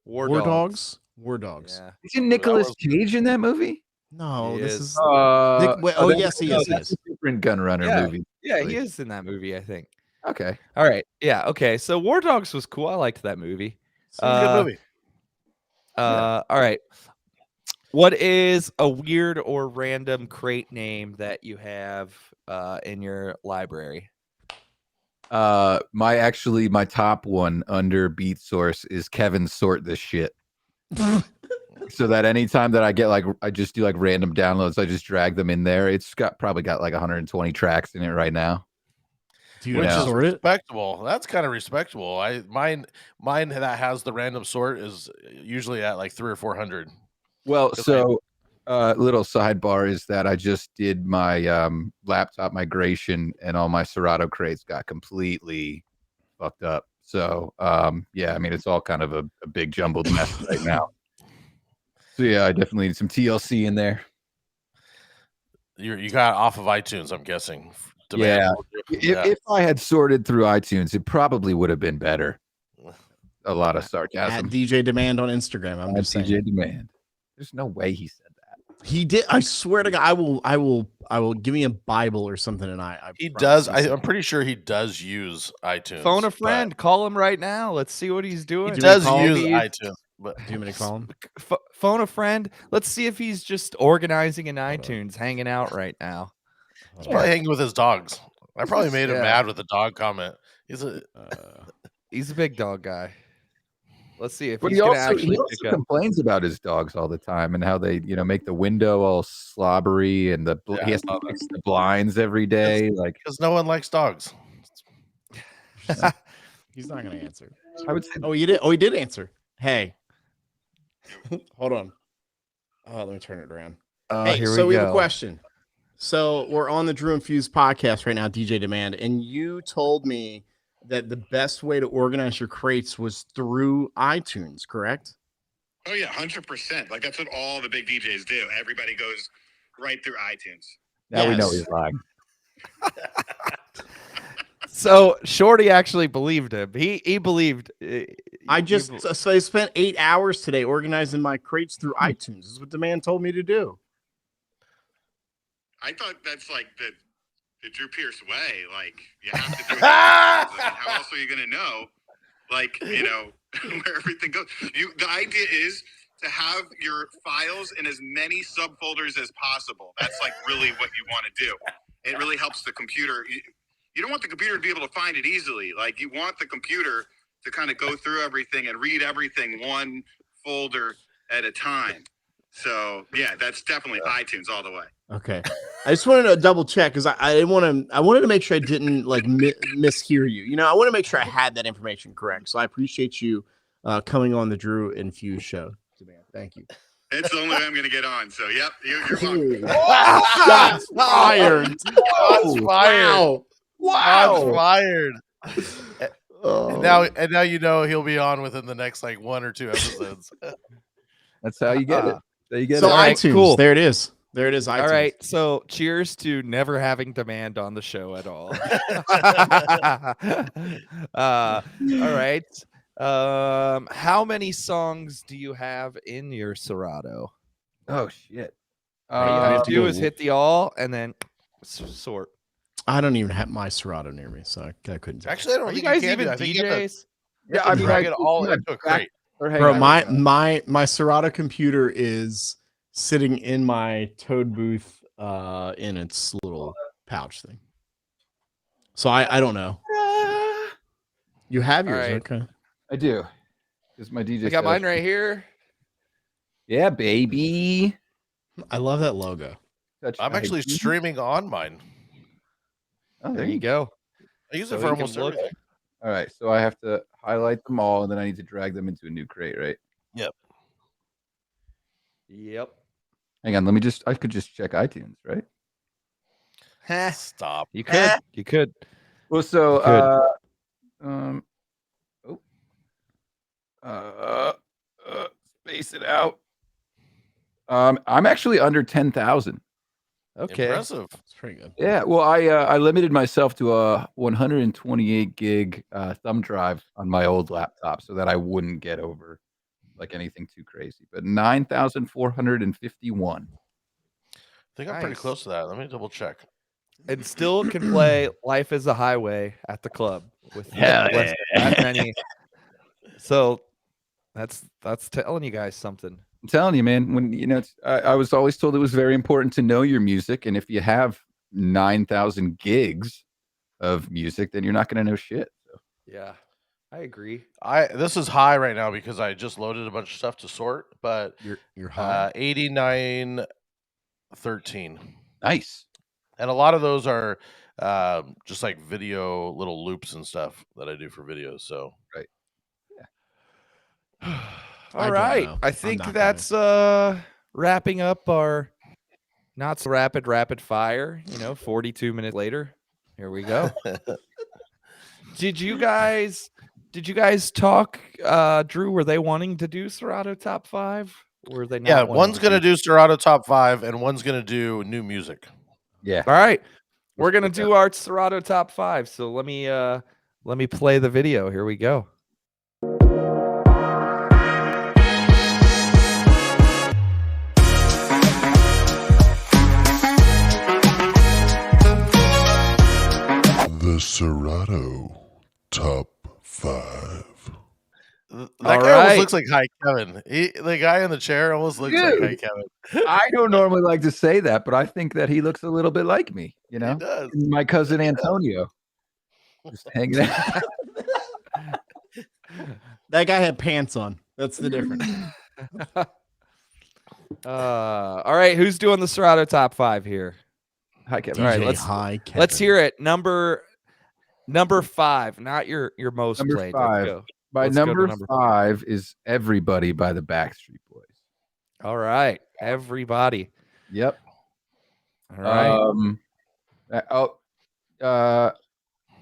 War Dogs. Dogs. War Dogs. Yeah. Isn't Nicolas was- Cage in that movie? No, He this is. is. Oh, yes, he is. He That's is. a different Gun Runner Yeah. movie. Yeah, actually. he is in that movie, I think. Okay. All right. Yeah. Okay. So War Dogs was cool. I liked that movie. It's a good movie. All right. What is a weird or random crate name that you have in your library? My top one under Beat Source is Kevin Sort This Shit. So that anytime that I get I just do random downloads, I just drag them in there. It's probably got 120 tracks in it right now. Do you Which is sort it? respectable. That's kind of respectable. Mine that has the random sort is usually at 300 or 400. Well, 'Cause so little sidebar is that I just did my laptop migration and all my Serato crates got completely fucked up. So yeah, I mean it's all kind of a big jumbled mess right now. So yeah, I definitely need some TLC in there. You got off of iTunes, I'm guessing. Yeah. If I had sorted through iTunes, it probably would have been better. A lot of At sarcasm. DJ Demand on Instagram. I'm just saying. DJ Demand. There's no way he said that. He did. I swear to God, I will give me a Bible or something, and I He promise does. he said I'm pretty sure he does use iTunes. Phone a but friend. Call him right now. Let's see what he's doing. He does call use Maybe iTunes. But Do you want me to call him? phone a friend. Let's see if he's just organizing in iTunes, hanging out right now. he's probably hanging with his dogs. I probably made him Yeah. mad with the dog comment. He's a He's a big dog guy. Let's see if But he's he gonna also, actually pick up. complains about his dogs all the time and how they, make the window all slobbery and he has to fix the blinds every day. because no one likes dogs. He's not going to answer. I would say, Oh, you did. Oh, he did answer. Hey, hold on. Oh, let me turn it around. Hey, Here so we have a go. question. So we're on the Drew and Fuse podcast right now, DJ Demand, and you told me that the best way to organize your crates was through iTunes, correct? Oh yeah, 100%. That's what all the big DJs do. Everybody goes right through iTunes. now we know Yes. he's lying. So Shorty actually believed him. He believed. I spent 8 hours today organizing my crates through iTunes. This is what the man told me to do. I thought that's the Drew Pierce way. You have to do it. How else are you gonna know? Where everything goes. The idea is to have your files in as many subfolders as possible. That's really what you want to do. It really helps the computer. You don't want the computer to be able to find it easily. You want the computer to kind of go through everything and read everything one folder at a time. So yeah, that's definitely iTunes all the way. Okay. I just wanted to double check because I didn't want to. I wanted to make sure I didn't mishear you. I want to make sure I had that information correct. So I appreciate you coming on the Drew and Fuse show. Thank you. It's the only way I'm going to get on. So yep, you're welcome. Shots fired. Shots fired. Shots fired. Oh. And now he'll be on within the next 1 or 2 episodes. That's how you get it. There you get So it. All right, iTunes, cool. there it is. There it is. iTunes. All right. So cheers to never having Demand on the show at all. All right. How many songs do you have in your Serato? Oh shit. All you have to do is hit the all and then sort. I don't even have my Serato near me, so I couldn't. Tell. Actually, I don't Are you think guys can even do. I think you have to DJs? drag it all into a crate. Bro, my Serato computer is sitting in my Toad booth in its little pouch thing. So I don't know. You have yours, All right. okay? I do. This is my DJ. I got mine right here. Yeah, baby. I love that logo. I'm actually streaming on mine. Oh, There you go. I use So it for you can almost look- everything. All right, so I have to highlight them all, and then I need to drag them into a new crate, right? Yep. Hang on, I could just check iTunes, right? Stop. You could. You could. Well, so space it out. I'm actually under 10,000. Okay. Impressive. It's pretty good. Yeah, well, I limited myself to a 128 gig thumb drive on my old laptop so that I wouldn't get over like anything too crazy. But 9,451. I think I'm pretty Nice. close to that. Let me double check. And still can play Life is a Highway at the club with Hell less that many. So that's telling you guys something. I'm telling you, man. When I was always told it was very important to know your music, and if you have 9,000 gigs of music, then you're not going to know shit. So. Yeah, I agree. This is high right now because I just loaded a bunch of stuff to sort, but You're high. 8913. Nice. And a lot of those are just like video little loops and stuff that I do for videos. So All don't right. know. I I'm think not that's wrapping up our not so rapid fire, 42 minutes later. Here we go. Did you guys talk Drew, were they wanting to do Serato top 5 or were they not? yeah, wanting one's to gonna do Serato top 5 and one's gonna do new music. Yeah. All right. We're Let's going to put that. do our Serato top 5. So let me play the video. Here we go. The Serato Top 5. That All guy almost right. looks like HiKevin. The guy in the chair almost looks like Dude. HiKevin. I don't normally like to say that, but I think that he looks a little bit like me, He does. My cousin Antonio. Just hanging out. That guy had pants on. That's the difference. All right, who's doing the Serato top 5 here? HiKevin. All right, DJ let's HiKevin. hear it. Number 5, not your most Number played. 5. Let's go. My Let's go to number number 5 is Everybody by the Backstreet Boys. All right, everybody. Yep. All right.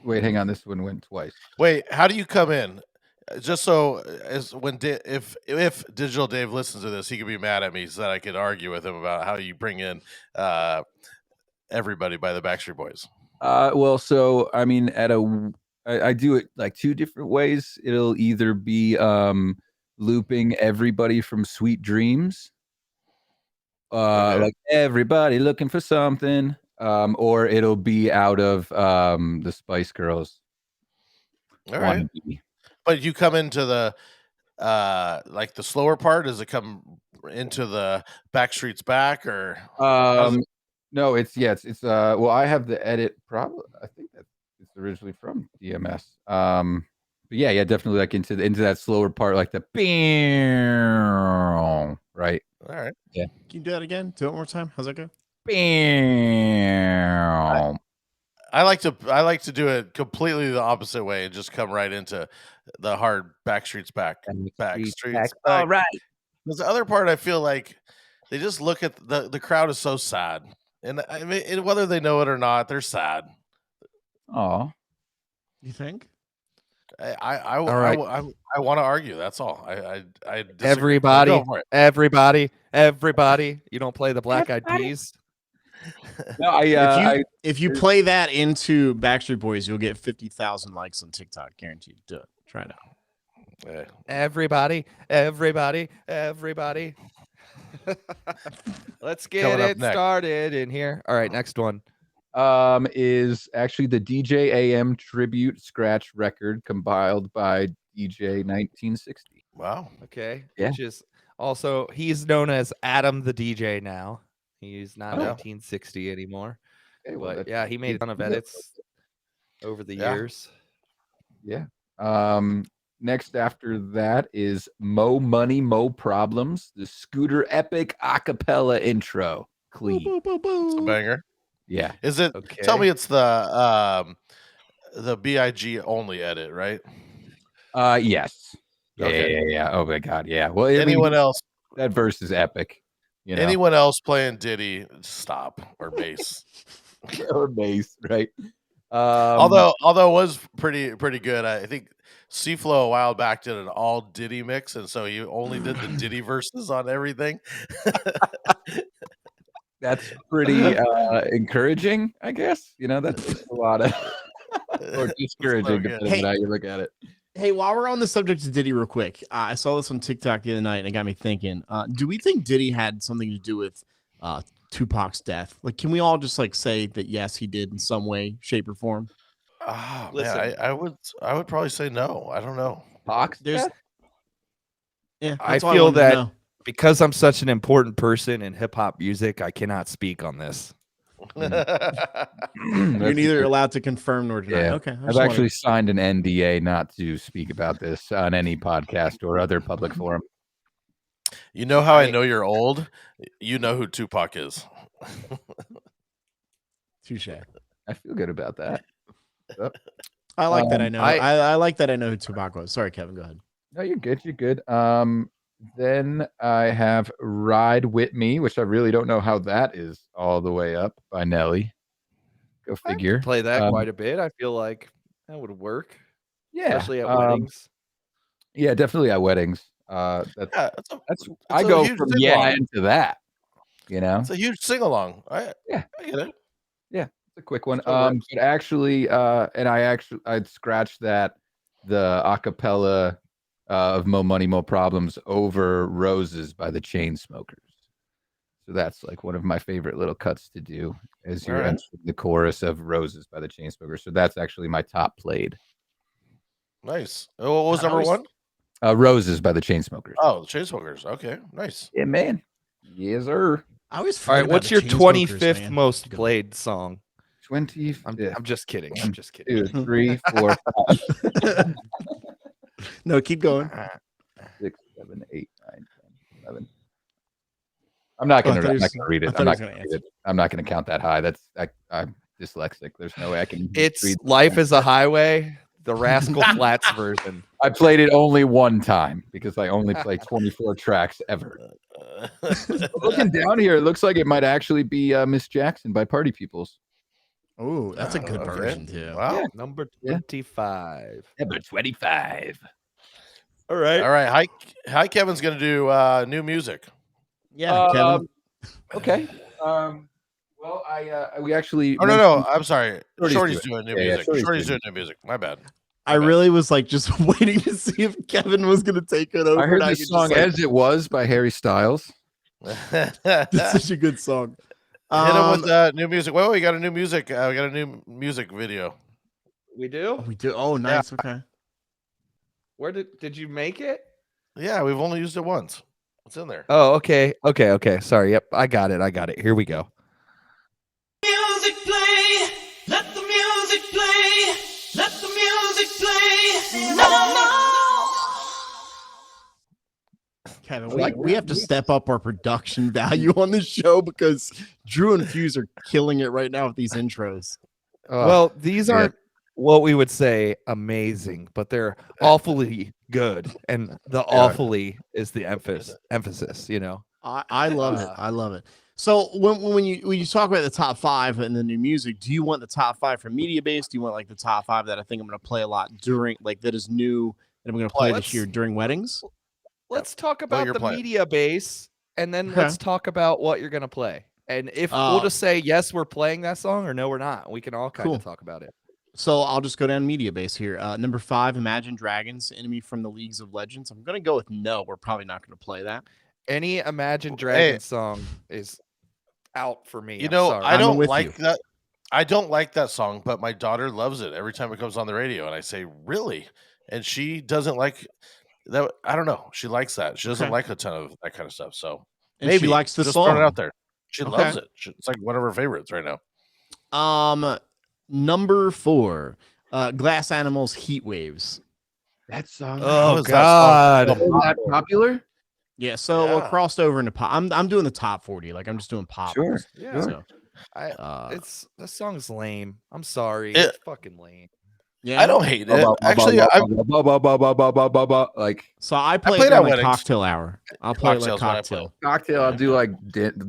Wait, hang on. This one went twice. Wait, how do you come in? Just so as when if Digital Dave listens to this, he could be mad at me so that I could argue with him about how you bring in Everybody by the Backstreet Boys. Well, so I mean, I do it like 2 different ways. It'll either be looping Everybody from Sweet Dreams, like everybody looking for something, or it'll be out of the Spice Girls. All right. But you come into the like the slower part. Does it come into the Backstreet's Back or? No, it's well, I have the edit. Probably, I think that it's originally from DMS. But yeah, definitely like into that slower part, like the bam, right. All right. Yeah. Can you do that again? Do it one more time. How's that go? Bam. I like to do it completely the opposite way and just come right into the hard Backstreet's Back. Backstreet's Back. All right. There's the other part I feel like they just look at the crowd is so sad. And I mean, whether they know it or not, they're sad. Oh, You think? I right. want to argue. That's all. I disagree. Everybody, Go for it. everybody. You don't play the Black Eyed Peas? no, If you play that into Backstreet Boys, you'll get 50,000 likes on TikTok. Guaranteed. Do it. Try it out. Yeah. Everybody. Let's get Coming up it next. started in here. All right, next one. is actually the DJ AM tribute scratch record compiled by DJ 1960. Wow. Okay. Yeah. Which is also, he's known as Adam the DJ now. He's not 1960 anymore. Okay, well, But yeah, he made a ton of edits over the years. Yeah. Next after that is Mo Money, Mo Problems, the Scooter Epic acapella intro. Clean. It's a banger. Yeah. Is it? Okay. Tell me it's the BIG only edit, right? Yes. Okay. Yeah. Oh my God. Yeah. Well, Anyone else? that verse is epic. You know, Anyone else playing Diddy? Stop or bass. or bass, right? Although it was pretty good. I think C-Flow a while back did an all Diddy mix, and so he only did the Diddy verses on everything. That's pretty encouraging, I guess. That's a lot of or discouraging, good. depending on how you look at it. Hey, while we're on the subject of Diddy real quick, I saw this on TikTok the other night and it got me thinking, do we think Diddy had something to do with Tupac's death? Like, can we all just like say that yes, he did in some way, shape, or form? Oh Listen. man, I would probably say no. I don't know. Fox, There's yeah, I that's all feel wanted to that know. because I'm such an important person in hip hop music, I cannot speak on this. You're That's neither fair. allowed to confirm nor deny. Yeah. Okay, I I've just wanted- actually signed an NDA not to speak about this on any podcast or other public forum. You know how I know you're old? You know who Tupac is. touche. I feel good about that. I like that. I know. I- I like that. I know who Tupac was. Sorry, Kevin. Go ahead. No, you're good. You're good. Then I have Ride With Me, which I really don't know how that is all the way up by Nelly. Go I figure. play that quite a bit. I feel like that would work, Yeah. especially at weddings. Yeah, definitely at weddings. Yeah, That's a I go huge from sing yeah along. into that. It's a huge sing along. I Yeah. get it. It's a quick one. Still works. But actually, and I'd scratched that the acapella of Mo Money Mo Problems over Roses by the Chainsmokers. So that's like one of my favorite little cuts to do as you're All right. entering the chorus of Roses by the Chainsmokers. So that's actually my top played. Nice. What was I number always- one? Roses by the Chainsmokers. Oh, the Chainsmokers. Okay, nice. Yeah, man. Yes, sir. I always All forget right, about what's the your Chainsmokers, 25th man. most Go. played song? 20. I'm just kidding. I'm just kidding. 2, 3, 4, 5, No, keep going. 6, 7, 8, 9, 10, 11. I'm not Oh, I gonna. thought I'm he not was- gonna read I it. thought I'm he not was gonna gonna read it. I'm not gonna count that high. I'm dyslexic. There's no way I can. It's read. Life is a Highway, the Rascal Flats version. I played it only one time because I only play 24 tracks ever. Looking down here, it looks like it might actually be Miss Jackson by Party Peoples. Oh, that's a good Okay. version too. Wow. Yeah. Number Yeah. 25. Number 25. All right. All right. Hi, Kevin's gonna do new music. Yeah, Kevin. Okay. Well, we actually. Oh no, I'm sorry. Shorty's Shorty's doing new Yeah, music. Shorty's Shorty's doing doing new music. My bad. I really was like just waiting to see if Kevin was gonna take it over. I heard and this could song just, like, "As It Was" by Harry Styles. Hit it's such a good song. him with new music. Well, we got a new music. We got a new music video. We do? We do. Oh, nice. Okay. Where did you make it? Yeah, we've only used it once. What's in there? Oh, okay. Okay. Sorry. Yep. I got it. Here we go. Music play, let the music play, let the music play. No. Kevin, like we have to step up our production value on this show because Drew and Fuse are killing it right now with these intros. Well, these yeah. aren't what we would say amazing, but they're awfully good. And the awfully is the emphasis, you know. I love it. I love it. So when you talk about the top 5 and the new music, do you want the top 5 for media based? Do you want like the top 5 that I think I'm going to play a lot during, like that is new that I'm going to play Let's- this year during weddings? Let's talk about you're the playing. media base, and then Okay. let's talk about what you're gonna play. And if we'll just say yes, we're playing that song, or no, we're not. We can all kind Cool. of talk about it. So I'll just go down media base here. Number 5, Imagine Dragons, Enemy from the Leagues of Legends. I'm going to go with no. We're probably not going to play that. Any Imagine Dragons song is out for me. You I'm know, sorry. I don't with like you. that. I don't like that song, but my daughter loves it every time it comes on the radio, and I say, "Really?" And she doesn't like that. I don't know. She likes that. She doesn't Okay. like a ton of that kind of stuff. So And maybe she likes the just song. throwing it out there. She Okay. loves it. It's like one of her favorites right now. Number 4, Glass Animals, Heat Waves. That song. Oh, How is that song God. so Is that popular? Yeah, so we're Yeah. crossed over into pop. I'm doing the top 40. Like I'm just doing pop. Sure. Yeah. So, I, uh, it's the song's lame. I'm sorry. It- It's fucking lame. Yeah. I don't hate it. Actually, like So I play played it at during like weddings. cocktail hour. I'll play it like Cocktails when I play. cocktail. cocktail. I'll Yeah. do like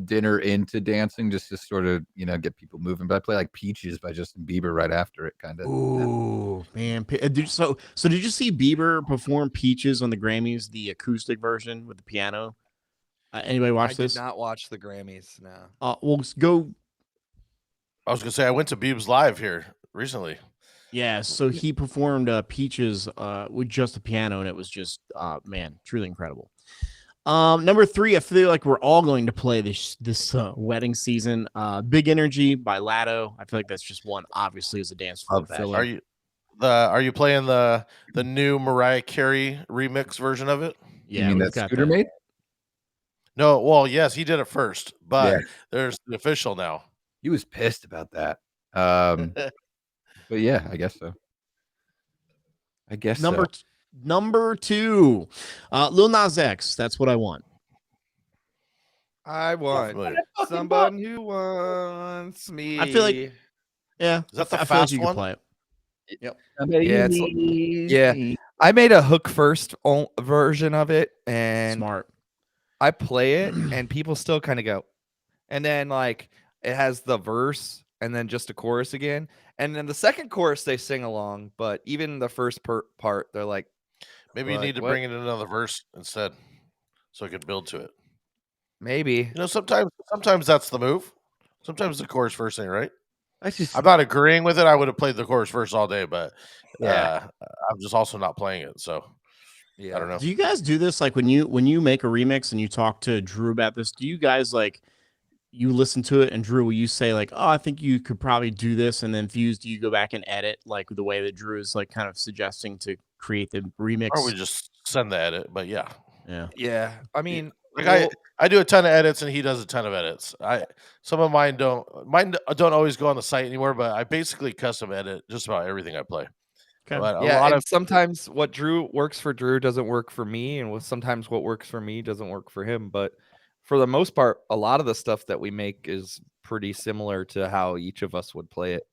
dinner into dancing just to sort of get people moving. But I play like Peaches by Justin Bieber right after it, kind of. Ooh, man. Did you see Bieber perform Peaches on the Grammys, the acoustic version with the piano? Anybody watch I this? did not watch the Grammys. No. Well, go. I was gonna say I went to Biebs Live here recently. Yeah, so he performed Peaches with just the piano, and it was just man, truly incredible. Number 3, I feel like we're all going to play this wedding season. Big Energy by Latto. I feel like that's just one, obviously, as a dance floor Love that. filler. Are you playing the new Mariah Carey remix version of it? Yeah, you mean we've that got Scooter that. made? No, well, yes, he did it first, but Yeah. there's the official now. He was pissed about that. But yeah, I guess so. Number 2, Lil Nas X. That's what I want. I want familiar. someone who wants me. I feel like, yeah, Is that the I feel like fast you can one? play it. Yeah, I made a hook first version of it, and Smart. I play it, and people still kind of go, and then like it has the verse, and then just a chorus again, and then the second chorus they sing along, but even the first part they're like, Maybe you Like, need to what? bring in another verse instead, so I could build to it. maybe. Sometimes that's the move. Sometimes the chorus first ain't right. That's just I'm not agreeing with it. I would have played the chorus first all day, but Yeah. I'm just also not playing it. So Yeah. I don't know. Do you guys do this like when you make a remix and you talk to Drew about this? Do you guys like you listen to it and Drew, will you say like, oh, I think you could probably do this, and then Fuse, do you go back and edit like the way that Drew is like kind of suggesting to create the remix? Or we just send the edit, but yeah. Yeah. Yeah. I mean, Like well, I do a ton of edits and he does a ton of edits. Some of mine don't always go on the site anymore, but I basically custom edit just about everything I play. Okay. But a yeah, lot and of sometimes what Drew works for Drew doesn't work for me, and sometimes what works for me doesn't work for him. But for the most part, a lot of the stuff that we make is pretty similar to how each of us would play it.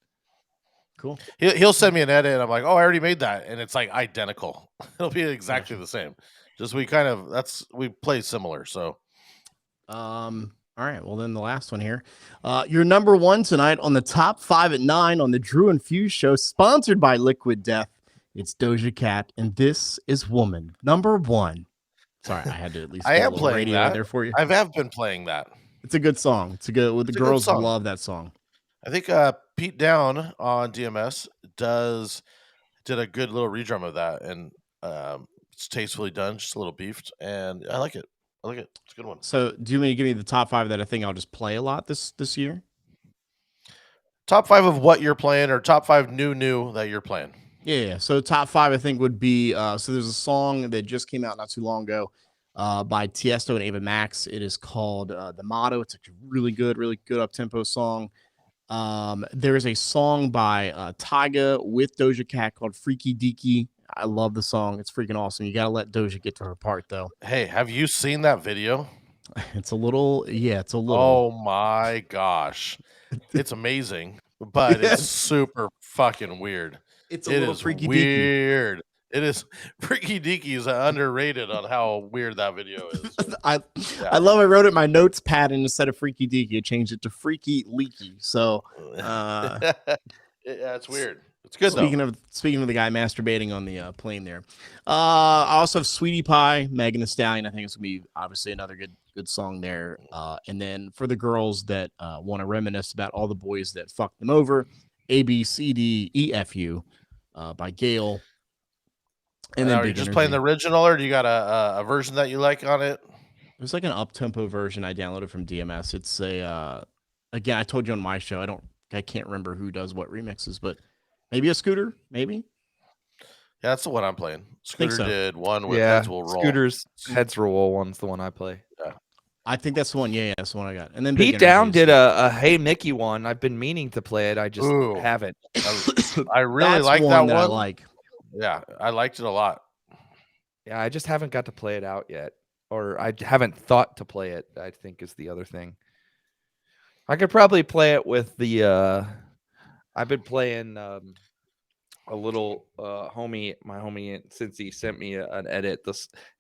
Cool. he'll send me an edit and I'm like, oh, I already made that, and it's like identical. It'll be exactly the same. Just we play similar. So All right. Well, then the last one here. Your number 1 tonight on the top 5 at 9 on the Drew and Fuse show, sponsored by Liquid Death. It's Doja Cat, and this is Woman. Number 1. Sorry, I had to at least I get a am little playing radio that. there for you. I have been playing that. It's a good song. It's a good. The It's a good girls song. love that song. I think Pete Down on DMS did a good little redrum of that, and it's tastefully done, just a little beefed, and I like it. It's a good one. So, do you want me to give me the top 5 that I think I'll just play a lot this year? Top 5 of what you're playing, or top 5 new that you're playing. Yeah. So top 5 I think would be so there's a song that just came out not too long ago by Tiesto and Ava Max. It is called The Motto. It's a really good up tempo song. There is a song by Tyga with Doja Cat called Freaky Deaky. I love the song. It's freaking awesome. You got to let Doja get to her part though. Hey, have you seen that video? It's a little. Oh my gosh. It's amazing, but it's super fucking weird. It's It is freaky deaky. weird. It is Freaky Deaky is underrated on how weird that video is. I love I wrote it in my notes pad, and instead of Freaky Deaky, I changed it to Freaky Leaky. So Yeah, it's weird. It's good speaking of the guy masturbating on the plane there. I also have Sweetie Pie, Megan Thee Stallion. I think it's gonna be obviously another good song there. And then for the girls that want to reminisce about all the boys that fucked them over, ABCDEFU by Gail. And then are you just playing the original, or do you got a version that you like on it? There's like an up-tempo version I downloaded from DMS. It's a again, I told you on my show, I can't remember who does what remixes, but maybe a Scooter, maybe. Yeah, that's the one I'm playing. Scooter so. did one with Heads Will Roll. Scooter's Heads Roll one's the one I play. Yeah. I think that's the one. Yeah, that's the one I got. And then Pete Down did a Hey Mickey one. I've been meaning to play it. I just haven't. I really like that one. I like. Yeah, I liked it a lot. Yeah, I just haven't got to play it out yet, or I haven't thought to play it. I think is the other thing. I could probably play it with the. I've been playing a little homie, my homie since he sent me an edit.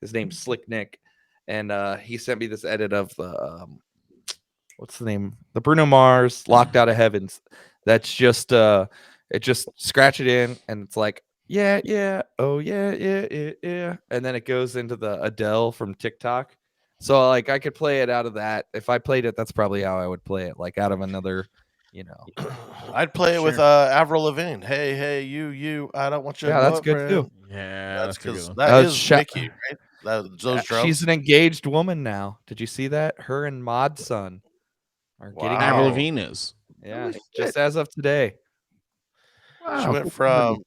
His name's Slick Nick, and he sent me this edit of the what's the name? The Bruno Mars "Locked Out of Heavens." That's just it just scratch it in, and it's like yeah, oh yeah, and then it goes into the Adele from TikTok. So like I could play it out of that. If I played it, that's probably how I would play it, like out of another, you know. I'd play it with Sure. Avril Lavigne. Hey, you. I don't want your Yeah, that's good too. boyfriend. Yeah, That's that's a good because one. that is Sha- Mickey, right? Those drums. She's an engaged woman now. Did you see that? Her and Mod's son are getting Wow. Avril married. Lavigne is. Yeah, Holy just shit. as of today. She Wow. went from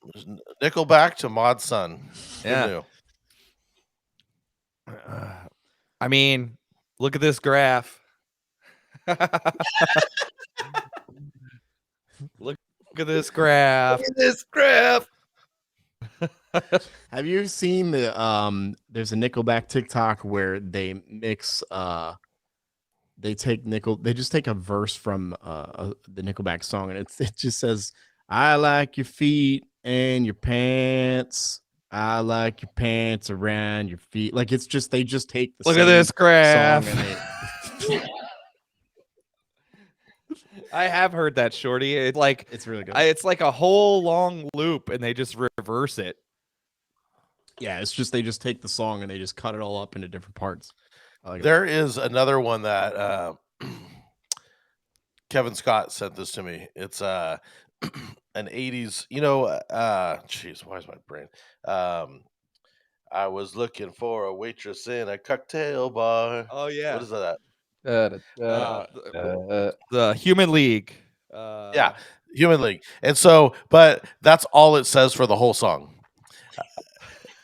Nickelback to Mod Sun. Who Yeah. knew? I mean, look at this graph. Look at this graph. Have you seen the there's a Nickelback TikTok where they mix they just take a verse from the Nickelback song, and it just says, I like your feet and your pants. I like your pants around your feet. Like it's just they just take the Look at same this graph. song and I have heard that, Shorty. It's like it's really good. it's like a whole long loop, and they just reverse it. Yeah, it's just they just take the song and they just cut it all up into different parts. I like it. There is another one that Kevin Scott sent this to me. It's an 80s, jeez, why is my brain? I was looking for a waitress in a cocktail bar. Oh yeah, What is that? the Human League. Yeah, Human League. And so, but that's all it says for the whole song.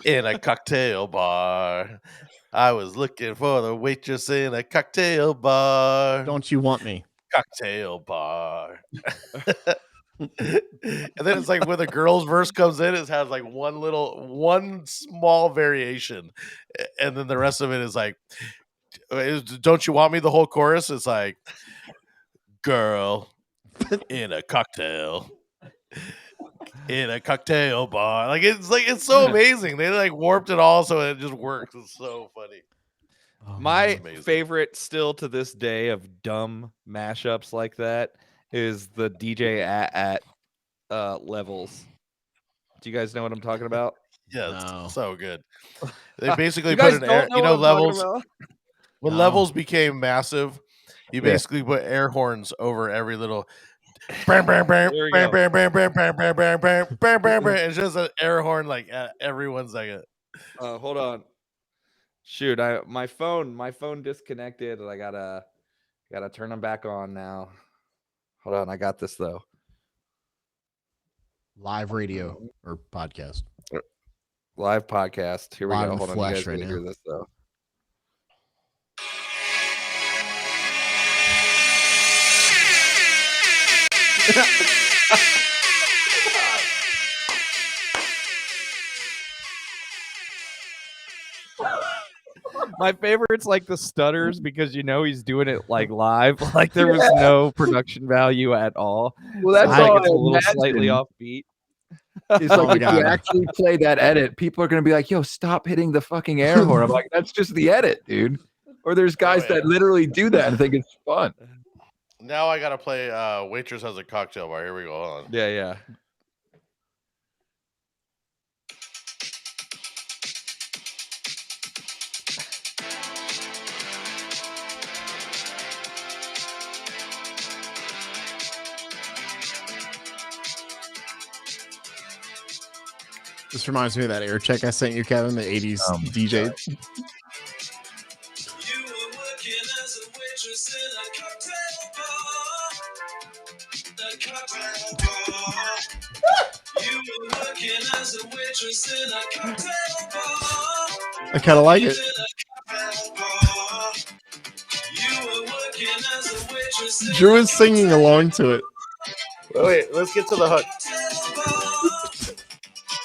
In a cocktail bar. I was looking for the waitress in a cocktail bar. Don't you want me? Cocktail bar. And then it's like when the girl's verse comes in, it has like one small variation. And then the rest of it is like, don't you want me? The whole chorus is like, girl in a cocktail. In a cocktail bar. Like it's so amazing. They like warped it all so it just works. It's so funny. Oh, My amazing. favorite still to this day of dumb mashups like that is the DJ at levels. Do you guys know what I'm talking about? Yeah, No. it's so good. They basically You put guys an air, don't know what I'm talking levels. about? When No. levels became massive, you Yeah. basically put air horns over every little bam, bam, bam, There we bam, go. bam, bam, bam, bam, bam, bam, bam, bam, bam, bam. It's just an air horn like every 1 second. Hold on. Shoot, my phone disconnected, and I gotta turn them back on now. Hold on, I got this though. Live radio or podcast. Live podcast. Here we Live go. in Hold on, you flesh guys right gotta now. hear this though. My favorite's like the stutters because you know he's doing it like live, like there was no production value at all. Well, that's So, all like, it's I a little slightly imagine. offbeat. It's Oh like my if you God. actually play that edit, people are gonna be like, "Yo, stop hitting the fucking air horn." I'm like, "That's just the edit, dude." Or there's guys yeah. that literally do that and think it's fun. Now I gotta play Waitress Has a Cocktail Bar. Here we go. Hold on. Yeah. This reminds me of that air check I sent you, Kevin, the 80s Oh my DJ. You were working as a waitress in a cocktail bar. A cocktail bar. You were working as a waitress in a cocktail bar. I kind of like it. In a cocktail bar. You were working as a waitress in Drew a is singing along to it. Wait, let's get to the hook. cocktail bar.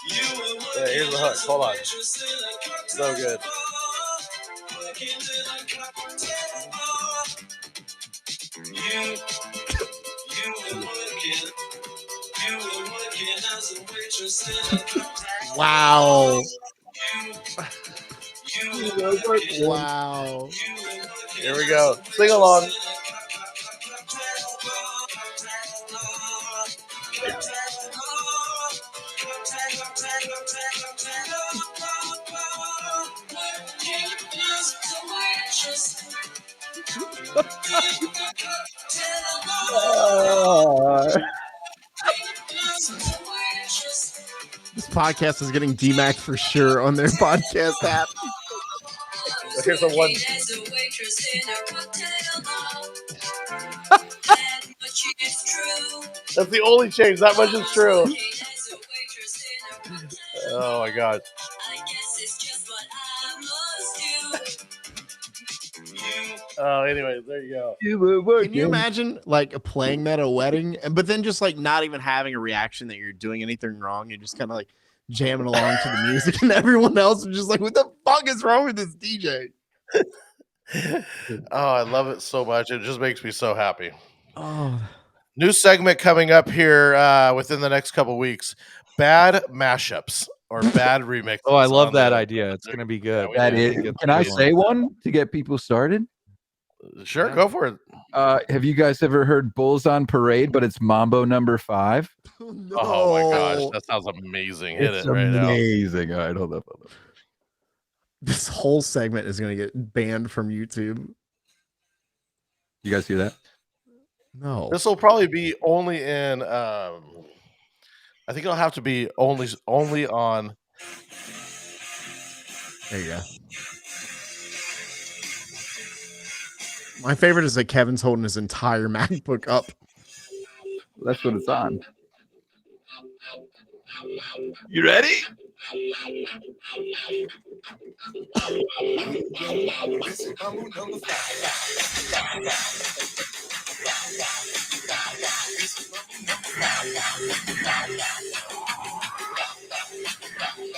You were Yeah, here's the hook. working Hold on. as a waitress in a cocktail So good. bar. Working in a cocktail bar. You were working as Wow. Wow. Here we go. Sing along. This podcast is getting DMAC for sure on their podcast app. Here's a one. That's the only change. That much is true. Oh my god. Oh, anyway, there you go. Can you imagine like playing that at a wedding, but then just like not even having a reaction that you're doing anything wrong? You're just kind of like jamming along to the music, and everyone else is just like, "What the fuck is wrong with this DJ?" Oh, I love it so much. It just makes me so happy. Oh, New segment coming up here within the next couple weeks. Bad mashups or bad remixes. Oh, I love on that the- idea. It's gonna be good. Yeah, That we is. do. Can I say one to get people started? Sure, go for it. Have you guys ever heard Bulls on Parade? But it's Mambo number 5. no. Oh my gosh, that sounds amazing. Hit It's it right now. amazing. All right, hold up. This whole segment is going to get banned from YouTube. You guys hear that? No. This will probably be only in. I think it'll have to be only on. There you go. My favorite is that Kevin's holding his entire MacBook up. That's what it's on. You ready?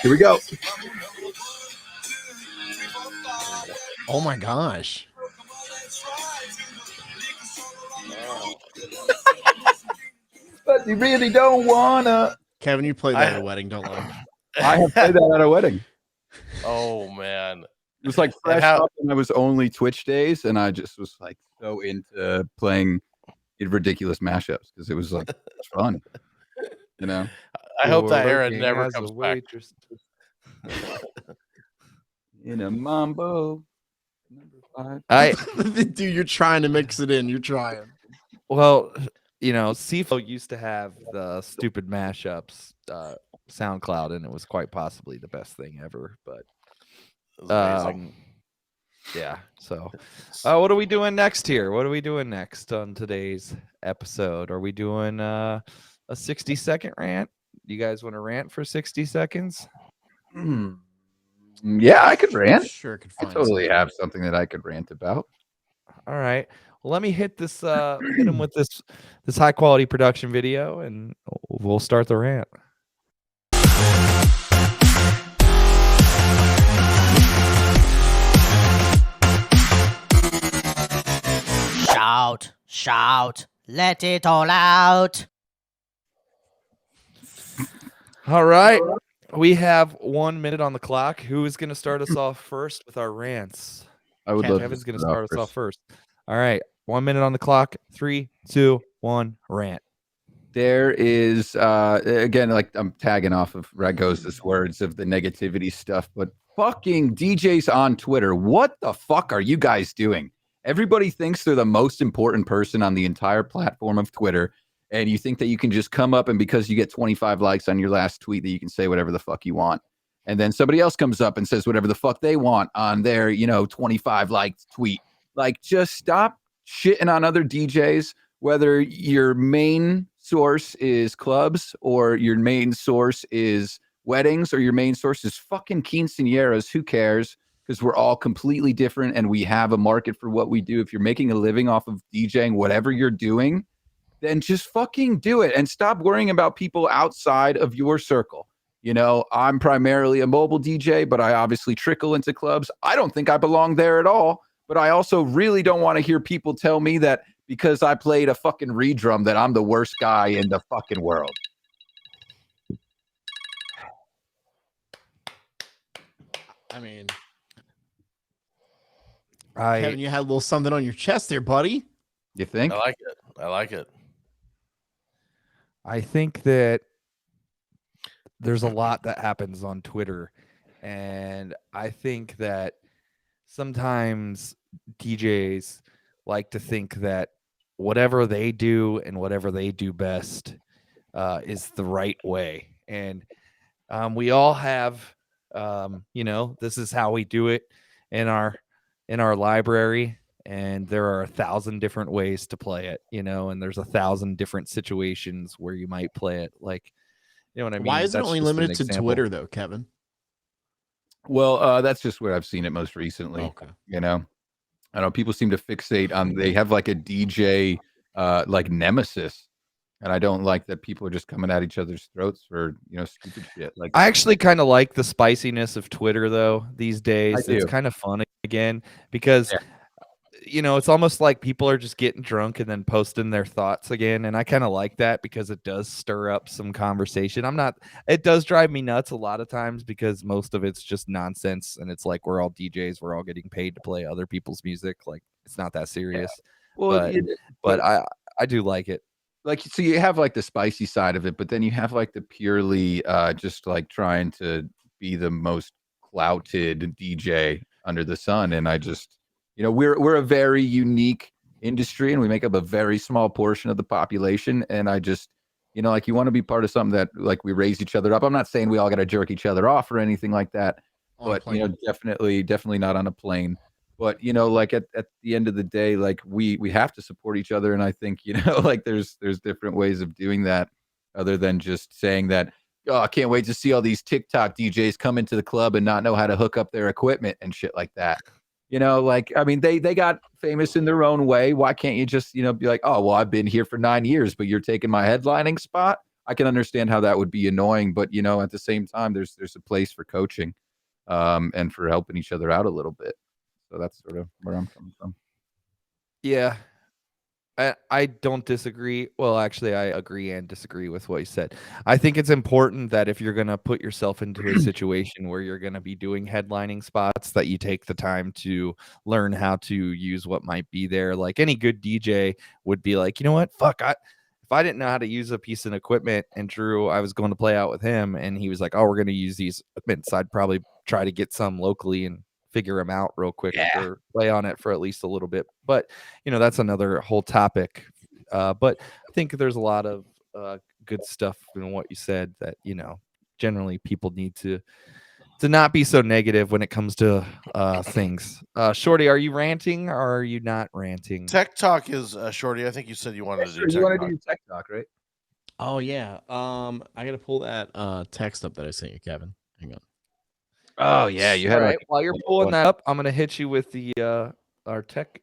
Here we go. Oh my gosh. But you really don't wanna. Kevin, you played that at a wedding, don't lie. I have played that at a wedding. Oh man, It was like fresh how- up when I was only Twitch days, and I just was like so into playing ridiculous mashups because it was like fun, you know. I hope that era Working never as a comes back. waitress. In a mambo number 5. I Dude, you're trying to mix it in. You're trying. well, you know, CFO used to have the stupid mashups SoundCloud, and it was quite possibly the best thing ever. But It was amazing. yeah. So, what are we doing next here? What are we doing next on today's episode? Are we doing a 60-second rant? You guys want to rant for 60 seconds? Yeah, I could rant. Sure could I find totally something. have something that I could rant about. All right. Well, let me hit this. Hit him with this high quality production video, and we'll start the rant. Shout, shout, let it all out. All right. We have 1 minute on the clock. Who is going to start us off first with our rants? I would love Kevin's to going to start us off first. All right. 1 minute on the clock. 3, 2, 1, rant. There is again, like I'm tagging off of Ragoz's words of the negativity stuff, but fucking DJs on Twitter, what the fuck are you guys doing? Everybody thinks they're the most important person on the entire platform of Twitter, and you think that you can just come up and because you get 25 likes on your last tweet that you can say whatever the fuck you want. And then somebody else comes up and says whatever the fuck they want on their, 25 liked tweet. Like, just stop shitting on other DJs, whether your main source is clubs or your main source is weddings or your main source is fucking quinceañeras. Who cares? Because we're all completely different and we have a market for what we do. If you're making a living off of DJing, whatever you're doing, then just fucking do it and stop worrying about people outside of your circle. I'm primarily a mobile DJ, but I obviously trickle into clubs. I don't think I belong there at all, but I also really don't want to hear people tell me that because I played a fucking redrum that I'm the worst guy in the fucking world. I mean, I Kevin, you had a little something on your chest there, buddy. You think? I like it. I like it. I think that there's a lot that happens on Twitter, and I think that sometimes DJs like to think that whatever they do and whatever they do best is the right way. And we all have, this is how we do it in our library. And there are 1,000 different ways to play it, and there's 1,000 different situations where you might play it. Like, you know what I mean? Why is it That's only just an limited to example. Twitter, though, Kevin? Well, that's just where I've seen it most recently. Okay. I don't know. People seem to fixate on. They have like a DJ like nemesis, and I don't like that people are just coming at each other's throats for stupid shit. Like I actually kind of like the spiciness of Twitter, though, these days. do. It's kind of fun again because, Yeah. it's almost like people are just getting drunk and then posting their thoughts again. And I kind of like that because it does stir up some conversation. It does drive me nuts a lot of times because most of it's just nonsense. And it's like, we're all DJs. We're all getting paid to play other people's music. Like, it's not that serious. Well, But I do like it. like, so you have like the spicy side of it, but then you have like the purely just like trying to be the most clouted DJ under the sun. And I just, we're a very unique industry and we make up a very small portion of the population. And I just, like, you want to be part of something that like we raise each other up. I'm not saying we all got to jerk each other off or anything like that, On a but plane. definitely not on a plane. But like at the end of the day, like we have to support each other, and I think like there's different ways of doing that, other than just saying that, oh, I can't wait to see all these TikTok DJs come into the club and not know how to hook up their equipment and shit like that. Like, I mean, they got famous in their own way. Why can't you just be like, oh well, I've been here for 9 years, but you're taking my headlining spot? I can understand how that would be annoying, but at the same time, there's a place for coaching, and for helping each other out a little bit. So that's sort of where I'm coming from. Yeah. I don't disagree. Well, actually, I agree and disagree with what you said. I think it's important that if you're going to put yourself into a situation where you're going to be doing headlining spots, that you take the time to learn how to use what might be there. Like any good DJ would be like, you know what? Fuck, if I didn't know how to use a piece of equipment and Drew, I was going to play out with him and he was like, oh, we're going to use these equipments, I'd probably try to get some locally and figure them out real quick or play on it for at least a little bit. But that's another whole topic. But I think there's a lot of good stuff in what you said that generally people need to not be so negative when it comes to things. Shorty, are you ranting or are you not ranting? Tech Talk is Shorty. I think you said you wanted to do You Tech want Talk. to do tech talk, right? Oh yeah. I gotta pull that text up that I sent you, Kevin. Hang on. Oh yeah, you had All right, like while you're pulling that up, I'm gonna hit you with the our tech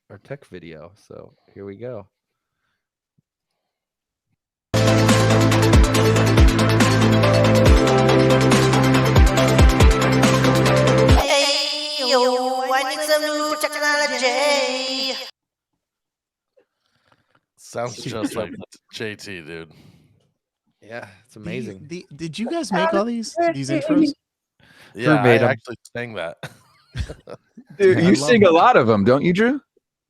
video. So here we go. Hey, yo, I need some new technology. Sounds just like JT, dude. Yeah, it's amazing. Did you guys make all these intros? Yeah, made I 'em. actually sang that. Dude, I you love sing a lot of them, don't you, Drew?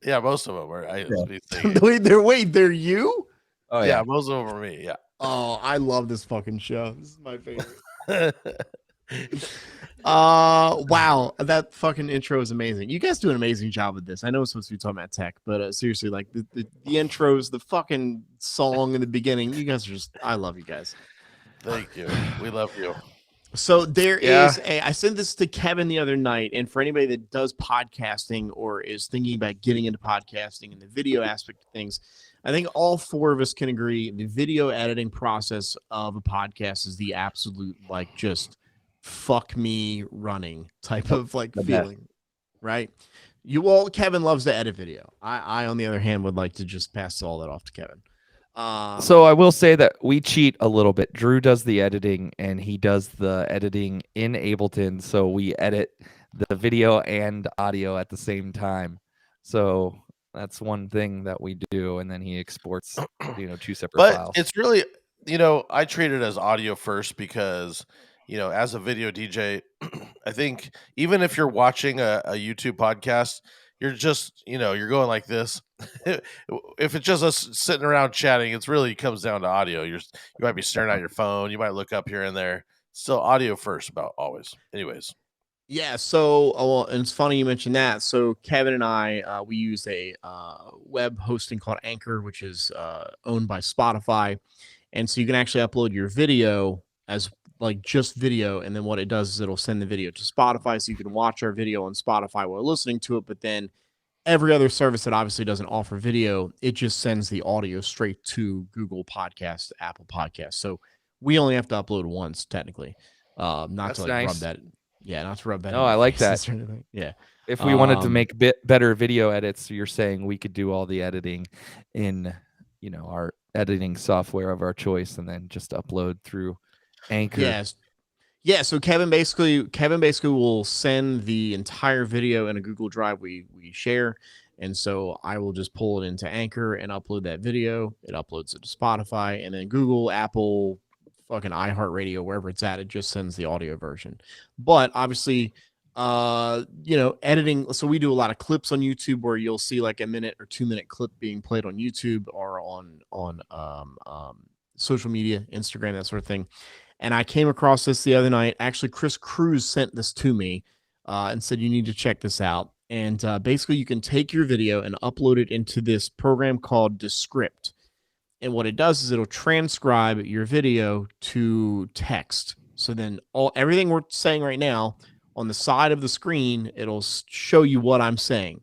Yeah, most of them are. I used to be singing. Wait, they're you? Oh Yeah, most of them are me. Yeah. Oh, I love this fucking show. This is my favorite. Wow, that fucking intro is amazing. You guys do an amazing job with this. I know it's supposed to be talking about tech, but seriously, like the intros, the fucking song in the beginning, you guys are just, I love you guys. Thank you. We love you. So there is I sent this to Kevin the other night, and for anybody that does podcasting or is thinking about getting into podcasting and the video aspect of things, I think all four of us can agree the video editing process of a podcast is the absolute, like, just fuck me running type of like feeling, right? Kevin loves to edit video. I on the other hand would like to just pass all that off to Kevin. So I will say that we cheat a little bit. Drew does the editing and he does the editing in Ableton. So we edit the video and audio at the same time. So that's one thing that we do. And then he exports, 2 separate But files. it's really, I treat it as audio first because as a video DJ, I think even if you're watching a YouTube podcast, you're just, you're going like this. If it's just us sitting around chatting, it's really comes down to audio. You might be staring at your phone. You might look up here and there. Still audio first about always. Anyways. Yeah, so well, and it's funny you mentioned that. So Kevin and I, we use a web hosting called Anchor, which is owned by Spotify, and so you can actually upload your video as like just video, and then what it does is it'll send the video to Spotify, so you can watch our video on Spotify while listening to it. But then every other service that obviously doesn't offer video, it just sends the audio straight to Google Podcasts, Apple Podcasts. So we only have to upload once technically, not That's to like nice. rub that. Yeah, not to rub that. No, in I your like faces that. or anything. Yeah. If we wanted to make better video edits, you're saying we could do all the editing in, our editing software of our choice, and then just upload through Anchor. Yes. Yeah. So Kevin basically will send the entire video in a Google Drive we share, and so I will just pull it into Anchor and upload that video. It uploads it to Spotify, and then Google, Apple, fucking iHeartRadio, wherever it's at, it just sends the audio version. But obviously, editing. So we do a lot of clips on YouTube where you'll see like a minute or 2 minute clip being played on YouTube or on social media, Instagram, that sort of thing. And I came across this the other night. Actually, Chris Cruz sent this to me and said, you need to check this out. And basically, you can take your video and upload it into this program called Descript. And what it does is it'll transcribe your video to text. So then everything we're saying right now on the side of the screen, it'll show you what I'm saying.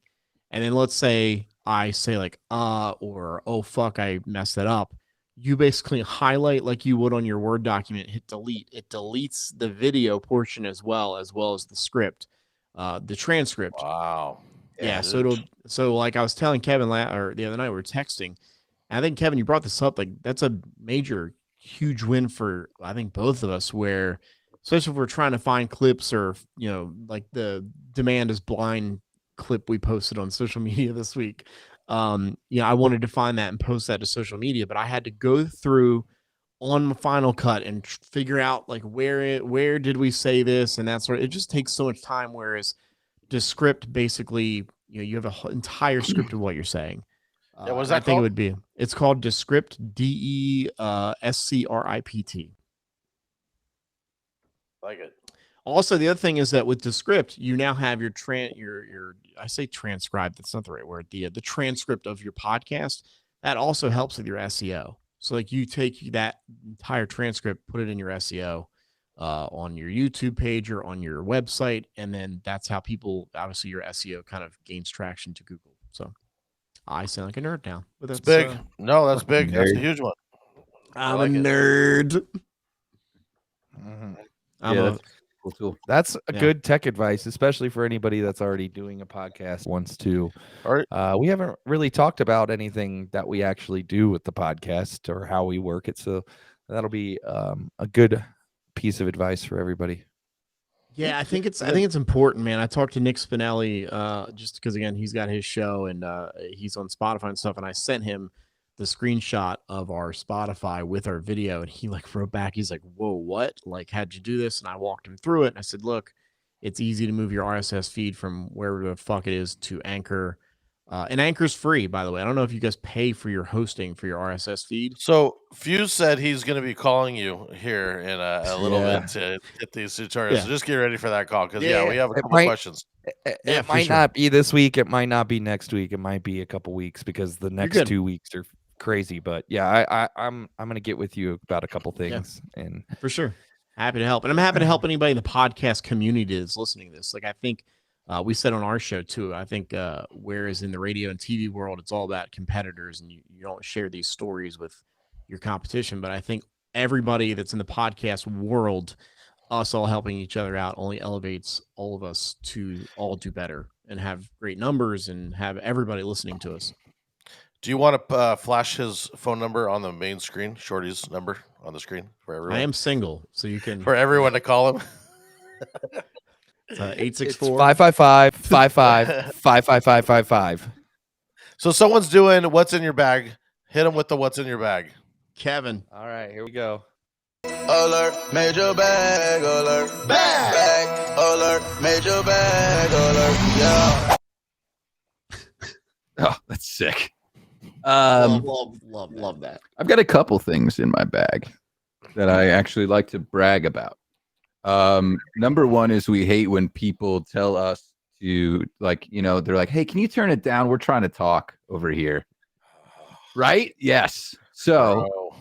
And then let's say I say like, or, oh, fuck, I messed that up. You basically highlight like you would on your Word document, hit delete. It deletes the video portion as well as the script, the transcript. Wow. Yeah. So like I was telling Kevin the other night, we were texting. And I think, Kevin, you brought this up. Like that's a major, huge win for, I think, both of us, where especially if we're trying to find clips or, like the demand is blind clip we posted on social media this week. I wanted to find that and post that to social media, but I had to go through on my Final Cut and figure out like where did we say this and that sort of. It just takes so much time. Whereas Descript basically, you have an entire script of what you're saying. Yeah, what is that I think called? It's called Descript, Descript. Like it. Also, the other thing is that with Descript, you now have your I say transcribe, that's not the right word. The transcript of your podcast, that also helps with your SEO. So like you take that entire transcript, put it in your SEO on your YouTube page or on your website, and then that's how people, obviously your SEO kind of gains traction to Google. So I sound like a nerd now. But that's big. No, that's big. That's a huge one. I'm a nerd. That's cool. That's a good tech advice, especially for anybody that's already doing a podcast wants to. We haven't really talked about anything that we actually do with the podcast or how we work it, so that'll be a good piece of advice for everybody. Yeah, I think it's important, man. I talked to Nick Spinelli just because, again, he's got his show and he's on Spotify and stuff, and I sent him the screenshot of our Spotify with our video, and he like wrote back, he's like, whoa, what? Like, how'd you do this? And I walked him through it, and I said, look, it's easy to move your RSS feed from wherever the fuck it is to Anchor. And Anchor's free, by the way. I don't know if you guys pay for your hosting for your RSS feed. So Fuse said he's going to be calling you here in a little bit to get these tutorials. So just get ready for that call because we have a couple questions. It might not be this week. It might not be next week. It might be a couple weeks because the next 2 weeks are crazy. But yeah, I'm going to get with you about a couple things and for sure. Happy to help. And I'm happy to help anybody in the podcast community that's listening to this. Like, I think we said on our show too, I think whereas in the radio and TV world, it's all about competitors and you don't share these stories with your competition. But I think everybody that's in the podcast world, us all helping each other out, only elevates all of us to all do better and have great numbers and have everybody listening to us. Do you want to flash his phone number on the main screen, Shorty's number on the screen for everyone? I am single, so you can... For everyone to call him? 864 555 So someone's doing what's in your bag. Hit him with the what's in your bag. Kevin. All right, here we go. Alert, major bag alert. Bag alert, major bag alert. Yeah. Oh, that's sick. Love that. I've got a couple things in my bag that I actually like to brag about. Number one is we hate when people tell us to, like, they're like, hey, can you turn it down? We're trying to talk over here. Right? Yes. So Bro.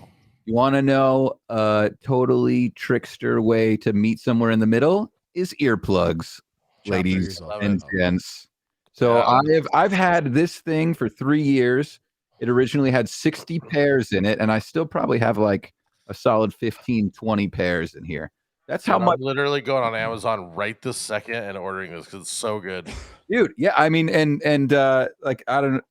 you want to know a totally trickster way to meet somewhere in the middle is earplugs, ladies and gents. So I've had this thing for 3 years. It originally had 60 pairs in it, and I still probably have like a solid 15, 20 pairs in here. That's how much. I'm literally going on Amazon right this second and ordering this because it's so good. Dude, yeah, I mean, and like, I don't,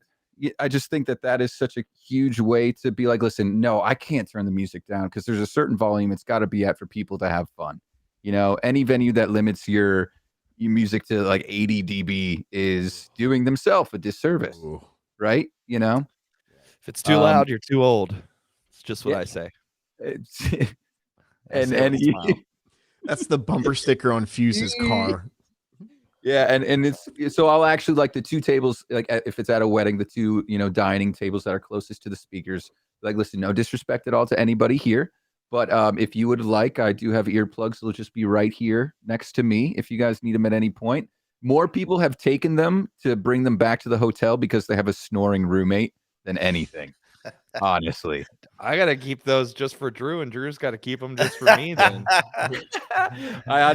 I just think that is such a huge way to be like, listen, no, I can't turn the music down because there's a certain volume it's got to be at for people to have fun. Any venue that limits your music to like 80 dB is doing themselves a disservice. Ooh. Right? If it's too loud, you're too old. It's just what yeah. I say. That's the bumper sticker on Fuse's car. Yeah, and it's so I'll actually like the two tables, like if it's at a wedding, the two dining tables that are closest to the speakers. Like, listen, no disrespect at all to anybody here, but if you would like, I do have earplugs. They'll just be right here next to me if you guys need them at any point. More people have taken them to bring them back to the hotel because they have a snoring roommate than anything. Honestly, I gotta keep those just for Drew, and Drew's got to keep them just for me. Then I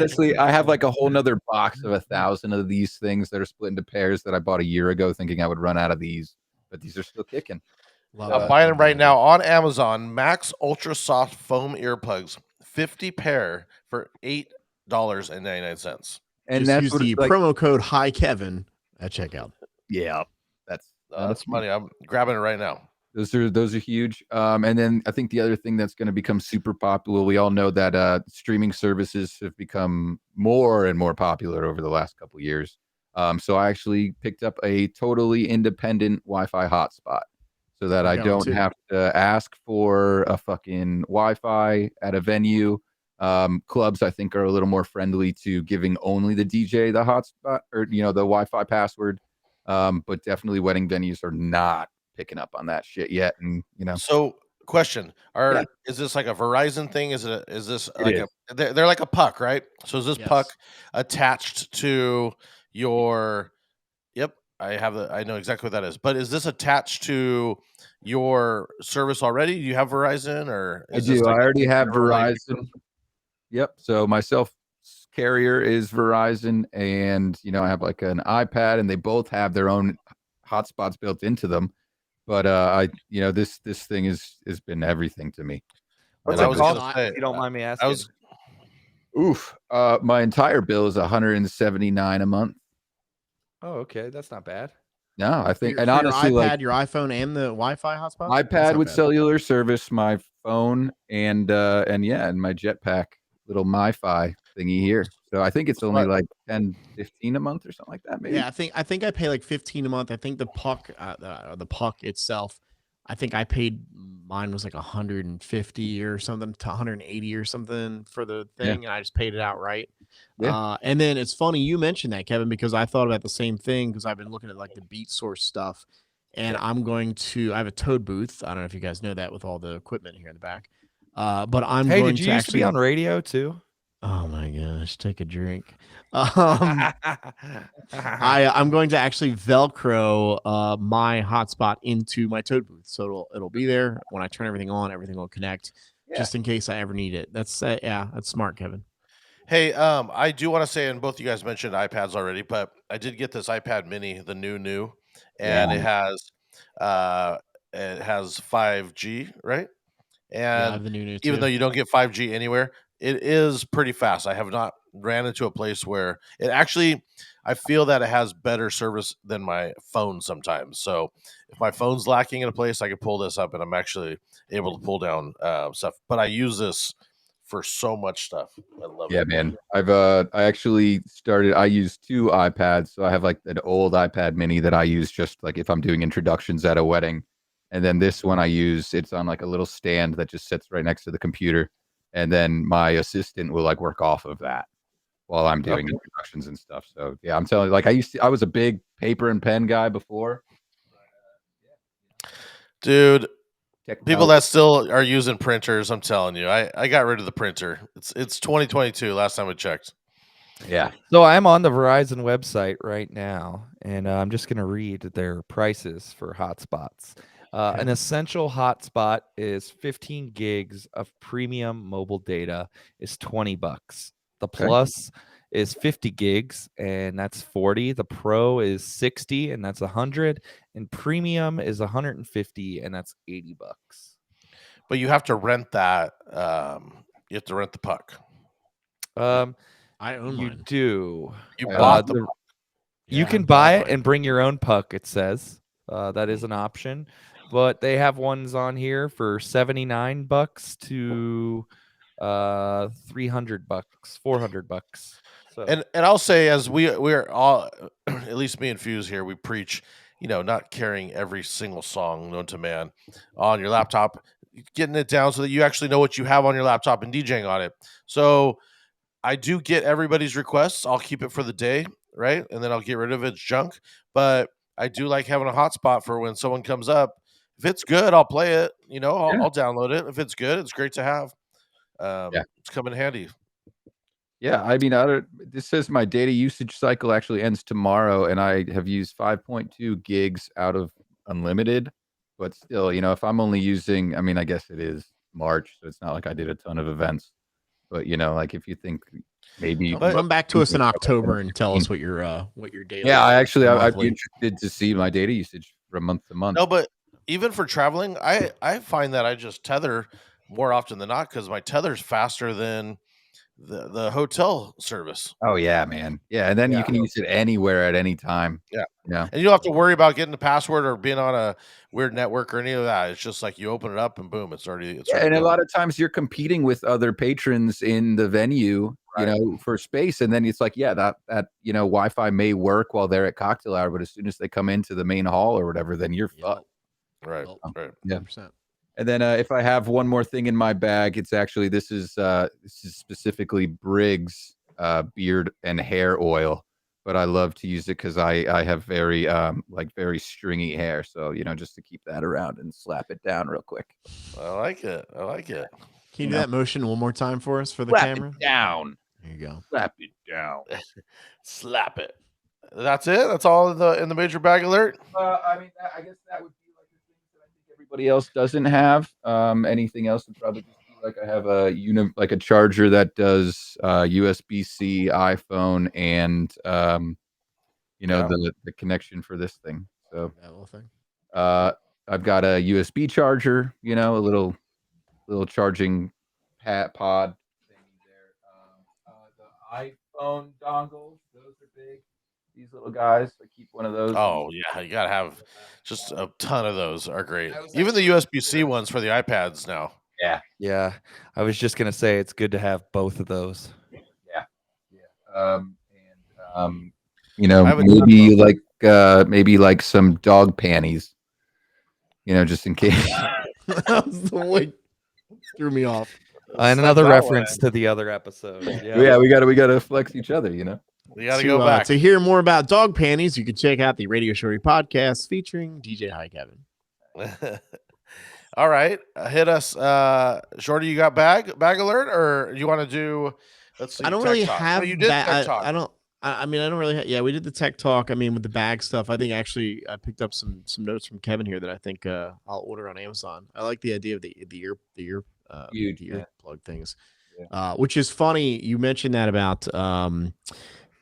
have like a whole nother box of 1,000 of these things that are split into pairs that I bought a year ago, thinking I would run out of these, but these are still kicking. I'm buying them right now on Amazon. Max Ultra Soft Foam Earplugs, 50 pair for $8.99. And just use the promo code HiKevin at checkout. Yeah, that's money. I'm grabbing it right now. Those are huge. And then I think the other thing that's going to become super popular, we all know that streaming services have become more and more popular over the last couple of years. So I actually picked up a totally independent Wi-Fi hotspot so that I don't have to ask for a fucking Wi-Fi at a venue. Clubs, I think, are a little more friendly to giving only the DJ the hotspot or the Wi-Fi password. But definitely wedding venues are not picking up on that shit yet. And So question, is this like a Verizon thing? They're like a puck, right? So is this puck attached to your I know exactly what that is, but is this attached to your service already? Do you have Verizon or I do. I already have Verizon. Yep. So my cell carrier is Verizon, and I have like an iPad, and they both have their own hotspots built into them. But this thing has been everything to me. What's it cost? If you don't mind me asking. My entire bill is $179 a month. Oh, okay, that's not bad. No, I think, and your honestly, iPad, your iPhone, and the Wi-Fi hotspot. iPad with cellular service, my phone, and my Jetpack little MiFi thingy here. So I think it's only like $10, $15 a month or something like that. Maybe. Yeah, I think I pay like $15 a month. I think the puck itself, I think I paid, mine was like $150 or something to $180 or something for the thing, and I just paid it outright. Yeah. And then it's funny you mentioned that, Kevin, because I thought about the same thing because I've been looking at like the Beat Source stuff, and I have a Toad booth. I don't know if you guys know that with all the equipment here in the back. But I'm going did you to used to be on radio too? Oh my gosh, take a drink. I'm going to actually Velcro my hotspot into my Toad booth, so it'll be there when I turn everything on. Everything will connect, just in case I ever need it. That's that's smart, Kevin. Hey, I do want to say, and both you guys mentioned iPads already, but I did get this iPad Mini, the new, and it has 5G, right? And the new even though you don't get 5G anywhere, it is pretty fast. I have not ran into a place where I feel that it has better service than my phone sometimes. So if my phone's lacking in a place, I can pull this up and I'm actually able to pull down stuff. But I use this for so much stuff. I love it. Yeah, man. I use 2 iPads. So I have like an old iPad Mini that I use just like if I'm doing introductions at a wedding. And then this one it's on like a little stand that just sits right next to the computer. and then my assistant will like work off of that while I'm doing introductions and stuff. So yeah, I'm telling you, like I was a big paper and pen guy before. Dude, Technology. people that still are using printers, I'm telling you, I got rid of the printer. It's 2022. Last time I checked. Yeah. So I'm on the Verizon website right now, and I'm just going to read their prices for hotspots. An essential hotspot is 15 gigs of premium mobile data is $20. The Plus is 50 gigs, and that's 40. The Pro is 60, and that's 100. And Premium is 150, and that's $80. But you have to rent that. You have to rent the puck. I own You mine. You do. bought the. You Yeah, can I buy bought it mine. and bring your own puck, it says. That is an option. But they have ones on here for $79 to $300, $400. So And I'll say, as we're all, at least me and Fuse here, we preach, not carrying every single song known to man on your laptop, getting it down so that you actually know what you have on your laptop and DJing on it. So I do get everybody's requests. I'll keep it for the day, right? And then I'll get rid of its junk. But I do like having a hotspot for when someone comes up. If it's good, I'll play it. I'll download it. If it's good, it's great to have. Yeah. It's come in handy. Yeah, I mean, this says my data usage cycle actually ends tomorrow, and I have used 5.2 gigs out of unlimited. But still, if I'm only using, I mean, I guess it is March, so it's not like I did a ton of events. But like if you think maybe you Come back to us in October and tell us what your daily. Yeah, I'd be monthly. interested to see my data usage from month to month. No, but even for traveling, I find that I just tether more often than not because my tether's faster than the hotel service. Oh yeah, man. Yeah, and then you can use it anywhere at any time. Yeah. Yeah. And you don't have to worry about getting the password or being on a weird network or any of that. It's just like you open it up and boom, it's already Yeah, and a going. lot of times you're competing with other patrons in the venue, for space, and then it's like, yeah, that Wi-Fi may work while they're at cocktail hour, but as soon as they come into the main hall or whatever, then you're fucked. Right. Right. Yeah. 100%. And then if I have one more thing in my bag, it's actually this is specifically Briggs beard and hair oil, but I love to use it because I have very very stringy hair, so just to keep that around and slap it down real quick. I like it. Can you do that motion one more time for us for the Slap camera? it down. There you go. Slap it down. Slap it. That's it. That's all in the major bag alert. I mean, I guess that would be like the things that I think everybody else doesn't have. Anything else would probably just be like I have a charger that does USB-C, iPhone, and the connection for this thing. So that little thing. I've got a USB charger, a little charging pod thingy there. The iPhone dongles, those are big. These little guys, I keep one of those. Oh yeah, you gotta have just a ton of those. Are great. Even the USB-C ones for the iPads now. yeah, I was just going to say it's good to have both of those. Maybe like some dog panties, just in case. That was the way threw me off. And another reference to the other episode. Yeah, we gotta flex each other, We gotta go back. To hear more about dog panties, you can check out the Radio Shorty podcast featuring DJ HiKevin. All right, hit us, Shorty. You got bag alert, or you want to do? Let's see. I don't tech really talk. have. No, you did tech talk. I don't. I mean, I don't really. Yeah, we did the tech talk. I mean, with the bag stuff, I think actually I picked up some notes from Kevin here that I think I'll order on Amazon. I like the idea of the ear plug things, which is funny. You mentioned that about going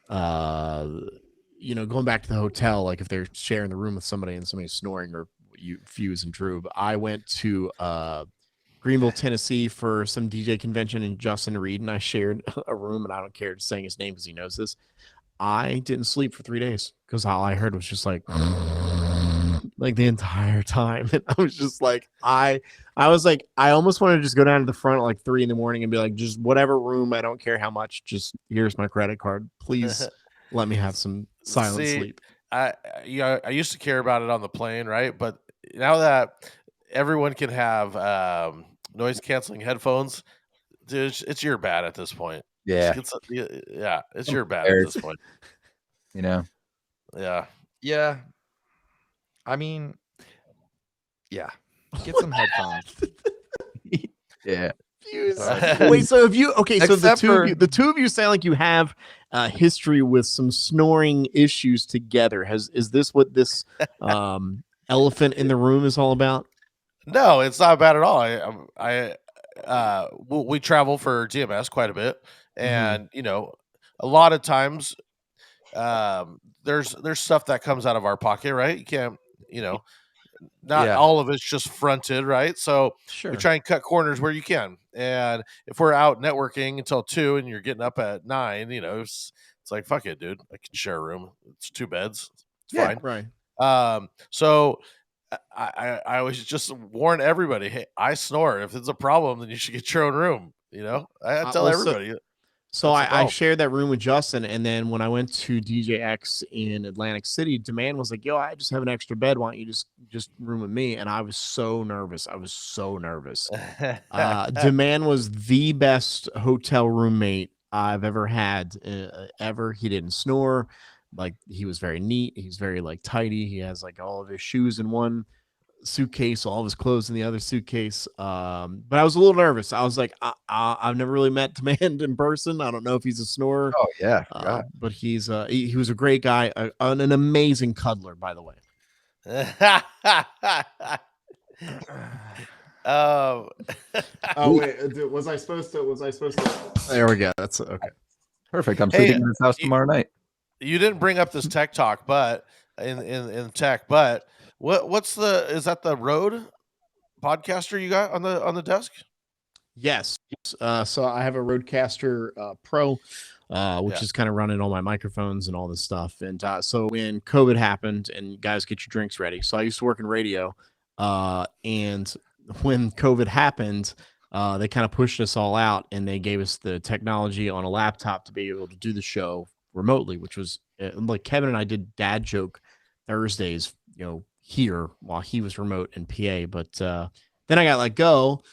back to the hotel, like if they're sharing the room with somebody and somebody's snoring, or you Fuse and Drew. But I went to Greenville, Tennessee for some DJ convention, and Justin Reed and I shared a room, and I don't care saying his name because he knows this. I didn't sleep for 3 days because all I heard was just like the entire time. And I was just like, I was like, I almost wanted to just go down to the front at like 3 a.m. and be like, just whatever room, I don't care how much, just here's my credit card. Please let me have some silent sleep. I used to care about it on the plane, right? But now that everyone can have noise canceling headphones, dude, it's your bad at this point. Yeah, It's your bad at prepared. this point. you know. Yeah. Yeah. I mean, yeah. Get some headphones. Yeah. Wait, so if you so Except the two of you sound like you have history with some snoring issues together. Is this what this elephant in the room is all about? No, it's not bad at all. We travel for GMS quite a bit, and a lot of times, there's stuff that comes out of our pocket, right? You can't, not Yeah. all of it's just fronted, right? So Sure. we try and cut corners where you can. And if we're out networking until 2 and you're getting up at 9, it's like, fuck it, dude. I can share a room. It's 2 beds. It's fine. Right. So I always just warn everybody, hey, I snore. If it's a problem, then you should get your own room. I tell everybody. So That's the I problem. shared that room with Justin, and then when I went to DJX in Atlantic City, Demand was like, "Yo, I just have an extra bed. Why don't you just room with me?" And I was so nervous. Demand was the best hotel roommate I've ever had. Ever. He didn't snore. Like, he was very neat. He's very like tidy. He has like all of his shoes in one suitcase, all of his clothes in the other suitcase. But I was a little nervous. I was like, I've never really met Demand in person. I don't know if he's a snorer. Oh yeah, I forgot. But he was a great guy, an amazing cuddler, by the way. Oh wait, was I supposed to? There we go. That's okay. Perfect. I'm Hey, sleeping in his house tomorrow night. You didn't bring up this tech talk, but in tech, but is that the Rode podcaster you got on the desk? Yes. So I have a Rodecaster Pro, which is kind of running all my microphones and all this stuff. And so when COVID happened, and guys, get your drinks ready. So I used to work in radio, and when COVID happened, they kind of pushed us all out, and they gave us the technology on a laptop to be able to do the show remotely, which was like Kevin and I did Dad Joke Thursdays, here while he was remote in PA. But then I got let go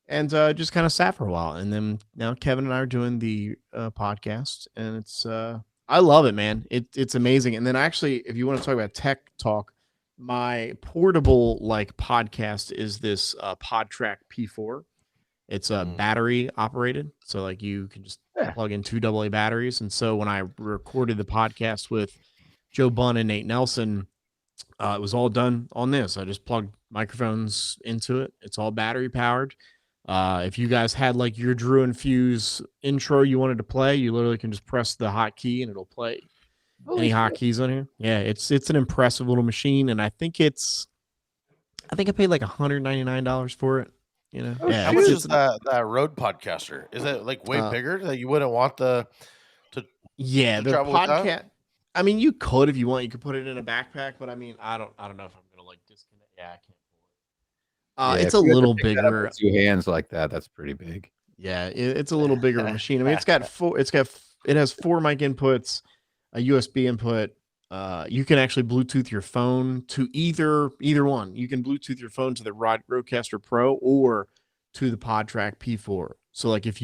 and just kind of sat for a while. And then now Kevin and I are doing the podcast, and it's I love it, man. It's amazing. And then actually, if you want to talk about tech talk, my portable like podcast is this PodTrack P4. It's battery operated, so like you can just plug in 2 AA batteries. And so when I recorded the podcast with Joe Bunn and Nate Nelson, it was all done on this. I just plugged microphones into it. It's all battery powered. If you guys had like your Drew and Fuse intro you wanted to play, you literally can just press the hotkey and it'll play any hotkeys on here. Yeah, it's an impressive little machine, and I think I paid like $199 for it. How much is that Rode podcaster? Is it like way bigger that you wouldn't want the podcast? I mean, you could if you want. You could put it in a backpack, but I mean, I don't know if I'm gonna like disconnect. Yeah, I can't. It's a little bigger. 2 hands like that. That's pretty big. Yeah, it's a little bigger machine. I mean, it has 4 mic inputs, a USB input. You can actually Bluetooth your phone to either one. You can Bluetooth your phone to the Rodecaster Pro or to the PodTrack P4. So like if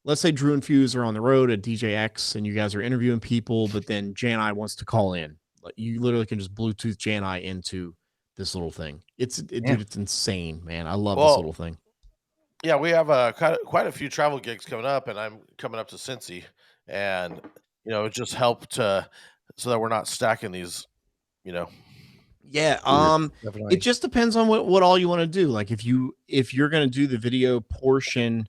let's say Drew and Fuse are on the road at DJX and you guys are interviewing people, but then Jan-I wants to call in, like you literally can just Bluetooth Jan-I into this little thing. Dude, it's insane, man. I love this little thing. Yeah, we have quite a few travel gigs coming up, and I'm coming up to Cincy, and it just helped so that we're not stacking these, Yeah. Definitely. It just depends on what all you want to do. Like if you're going to do the video portion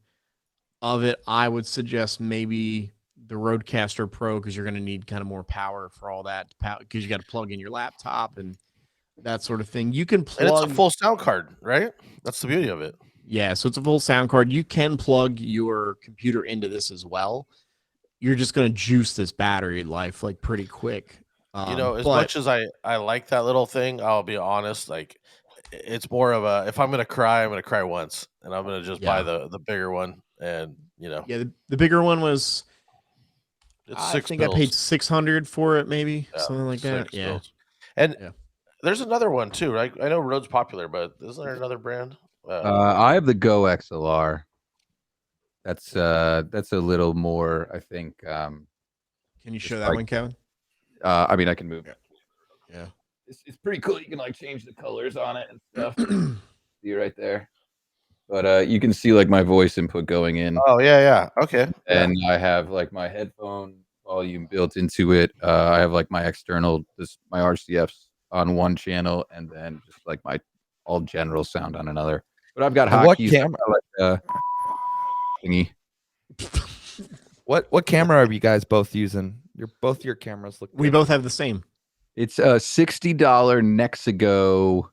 of it, I would suggest maybe the Rodecaster Pro, because you're going to need kind of more power for all that, because you got to plug in your laptop and that sort of thing. You can plug. And it's a full sound card, right? That's the beauty of it. Yeah, so it's a full sound card. You can plug your computer into this as well. You're just going to juice this battery life like pretty quick. As much as I like that little thing, I'll be honest, like it's more of a, if I'm going to cry, I'm going to cry once, and I'm going to just buy the bigger one. And yeah, the bigger one was, I think I paid $600 for it, maybe something like that. Yeah. Bills. And there's another one too, right? I know Rode's popular, but isn't there another brand? I have the Go XLR. That's a little more, I think. Can you show Just that like- one, Kevin? I mean, I can move. Yeah. It's pretty cool. You can like change the colors on it and stuff. See right there. But you can see like my voice input going in, Oh yeah. Okay. and I have like my headphone volume built into it. I have like my external, my RCFs on one channel, and then just like my all general sound on another. But I've got And what hotkeys. camera? Like, thingy. What camera are you guys both using? Both your cameras look. We good. both have the same It's a $60 Nexigo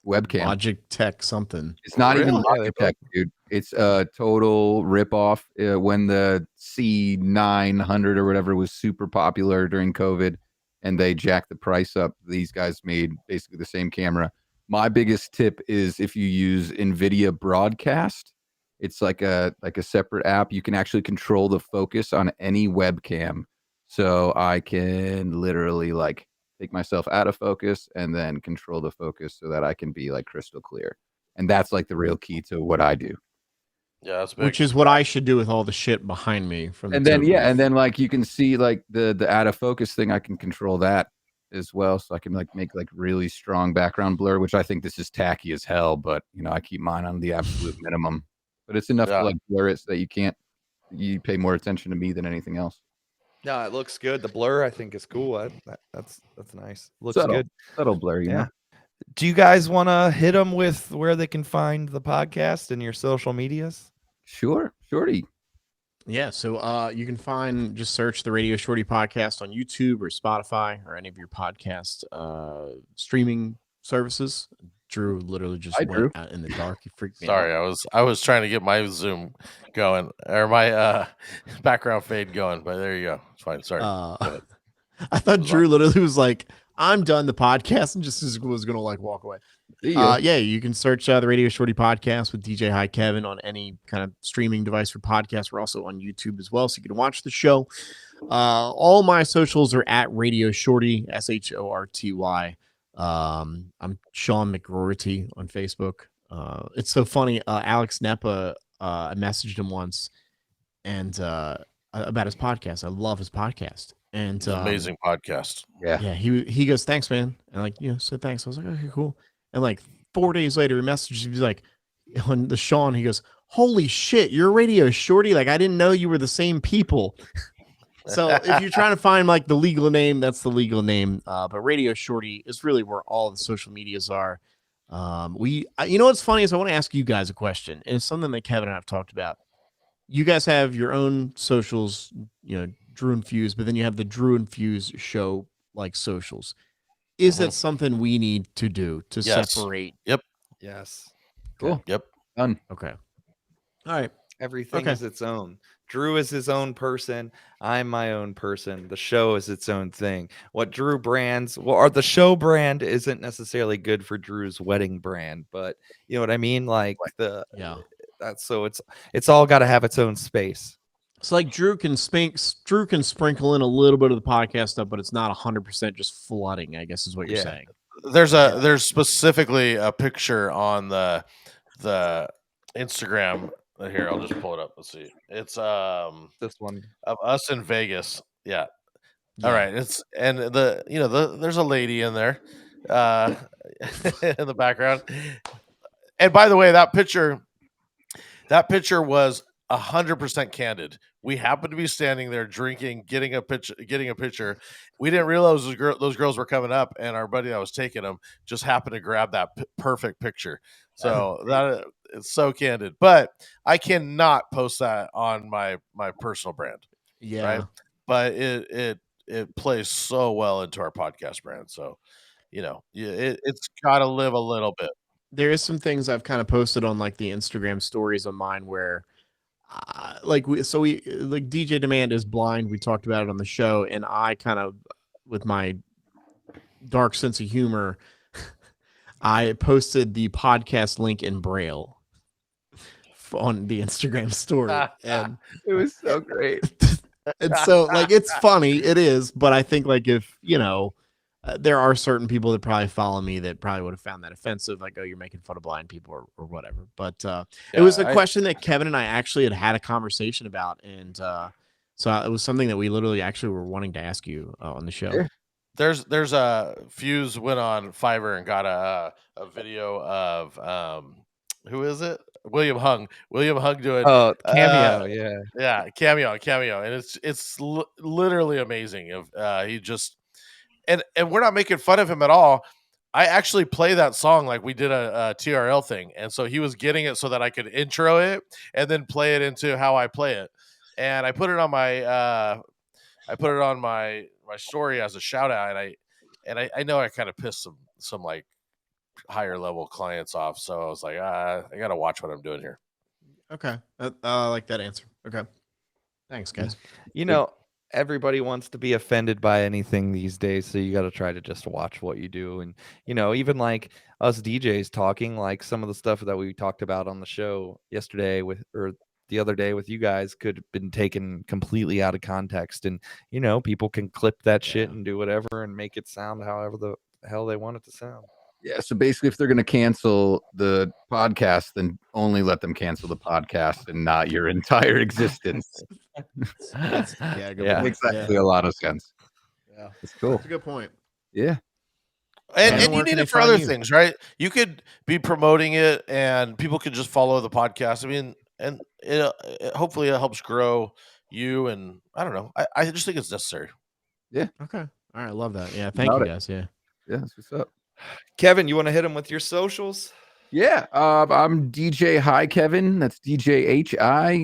webcam. Logitech something. It's not even Really? Yeah, they Logitech, dude. It's a total ripoff. When the C900 or whatever was super popular during COVID, and they jacked the price up, these guys made basically the same camera. My biggest tip is if you use NVIDIA Broadcast, it's like a separate app. You can actually control the focus on any webcam. So I can literally like take myself out of focus and then control the focus so that I can be like crystal clear. And that's like the real key to what I do. Yeah, that's big. Which is what I should do with all the shit behind me from And the then tote yeah, booth. and then like you can see like the out of focus thing, I can control that as well. So I can like make like really strong background blur, which I think this is tacky as hell, but you know, I keep mine on the absolute minimum. But it's enough Yeah. to like blur it so that you pay more attention to me than anything else. No, it looks good. The blur, I think, is cool. That's nice. Looks Subtle. good. Subtle blur, you know. Do you guys want to hit them with where they can find the podcast and your social medias? Sure, Shorty. Yeah, so you can just search the Radio Shorty podcast on YouTube or Spotify or any of your podcast streaming services. Drew literally just Hi, went Drew. out in the dark. He freaked me Sorry, out. I was trying to get my Zoom going or my background fade going, but there you go. It's fine. Sorry. Go ahead. I thought was Drew literally was like, "I'm done the podcast," and just was gonna like walk away. See ya. Yeah, you can search the Radio Shorty podcast with DJ HiKevin on any kind of streaming device for podcasts. We're also on YouTube as well, so you can watch the show. All my socials are at Radio Shorty, SHORTY. I'm Sean McGroarty on Facebook. It's so funny. Alex Nepa, I messaged him once and about his podcast. I love his podcast. And It's an amazing podcast. Yeah. he goes, "Thanks, man." And like, said thanks. I was like, "Okay, cool." And like 4 days later, he messaged me like on the Sean, he goes, "Holy shit, you're Radio Shorty. Like, I didn't know you were the same people." So if you're trying to find like the legal name, that's the legal name. But Radio Shorty is really where all the social medias are. You know what's funny is I want to ask you guys a question, and it's something that Kevin and I have talked about. You guys have your own socials, Drew and Fuse, but then you have the Drew and Fuse show like socials. Is that something we need to do to Yes. separate? Yes. Cool. Yep. Done. Okay. All right. Everything Okay. is its own. Drew is his own person. I'm my own person. The show is its own thing. What Drew brands, or the show brand isn't necessarily good for Drew's wedding brand, but you know what I mean? Like Yeah. so it's all got to have its own space. So like Drew can sprinkle in a little bit of the podcast stuff, but it's not 100% just flooding, I guess is what you're Yeah. saying. There's specifically a picture on the Instagram. Here, I'll just pull it up. Let's see. It's This one. of us in Vegas. Yeah. Yeah. All right. It's and there's a lady in there in the background. And by the way, that picture was 100% candid. We happened to be standing there drinking, getting a picture. We didn't realize those girls were coming up, and our buddy that was taking them just happened to grab that perfect picture. So that it's so candid. But I cannot post that on my personal brand, Yeah. right? But it plays so well into our podcast brand. So it's got to live a little bit. There is some things I've kind of posted on like the Instagram stories of mine where like DJ Demand is blind. We talked about it on the show, and I kind of, with my dark sense of humor, I posted the podcast link in Braille on the Instagram story, and It was so great. and so like it's funny, it is, but I think like if there are certain people that probably follow me that probably would have found that offensive, like, oh, you're making fun of blind people or whatever. But it was a question that Kevin and I actually had a conversation about, and so it was something that we literally actually were wanting to ask you on the show. Yeah. There's a Fuse went on Fiverr and got a video of who is it? William Hung doing Oh, cameo, yeah. cameo, and it's literally amazing. If he just and we're not making fun of him at all. I actually play that song like we did a TRL thing, and so he was getting it so that I could intro it and then play it into how I play it, and I put it on my story as a shout out, and I know I kind of pissed some like higher level clients off, so I was like, I gotta watch what I'm doing here. Okay, I like that answer. Okay, thanks, guys. You know, everybody wants to be offended by anything these days, so you got to try to just watch what you do. And even like us DJs talking, like some of the stuff that we talked about on the show yesterday or the other day with you guys could have been taken completely out of context, and people can clip that shit and do whatever and make it sound however the hell they want it to sound. Yeah, so basically, if they're going to cancel the podcast, then only let them cancel the podcast and not your entire existence. Yeah, Makes actually a lot of sense. Yeah, it's cool. That's a good point. Yeah, and you where need can it they for find other you? things, right? You could be promoting it, and people could just follow the podcast. I mean, and hopefully it helps grow you. And I don't know. I just think it's necessary. Yeah. Okay. All right. I love that. Yeah. Thank you, guys. Yeah. Yeah. That's what's up. Kevin, you want to hit him with your socials? Yeah. I'm DJ HiKevin. That's DJ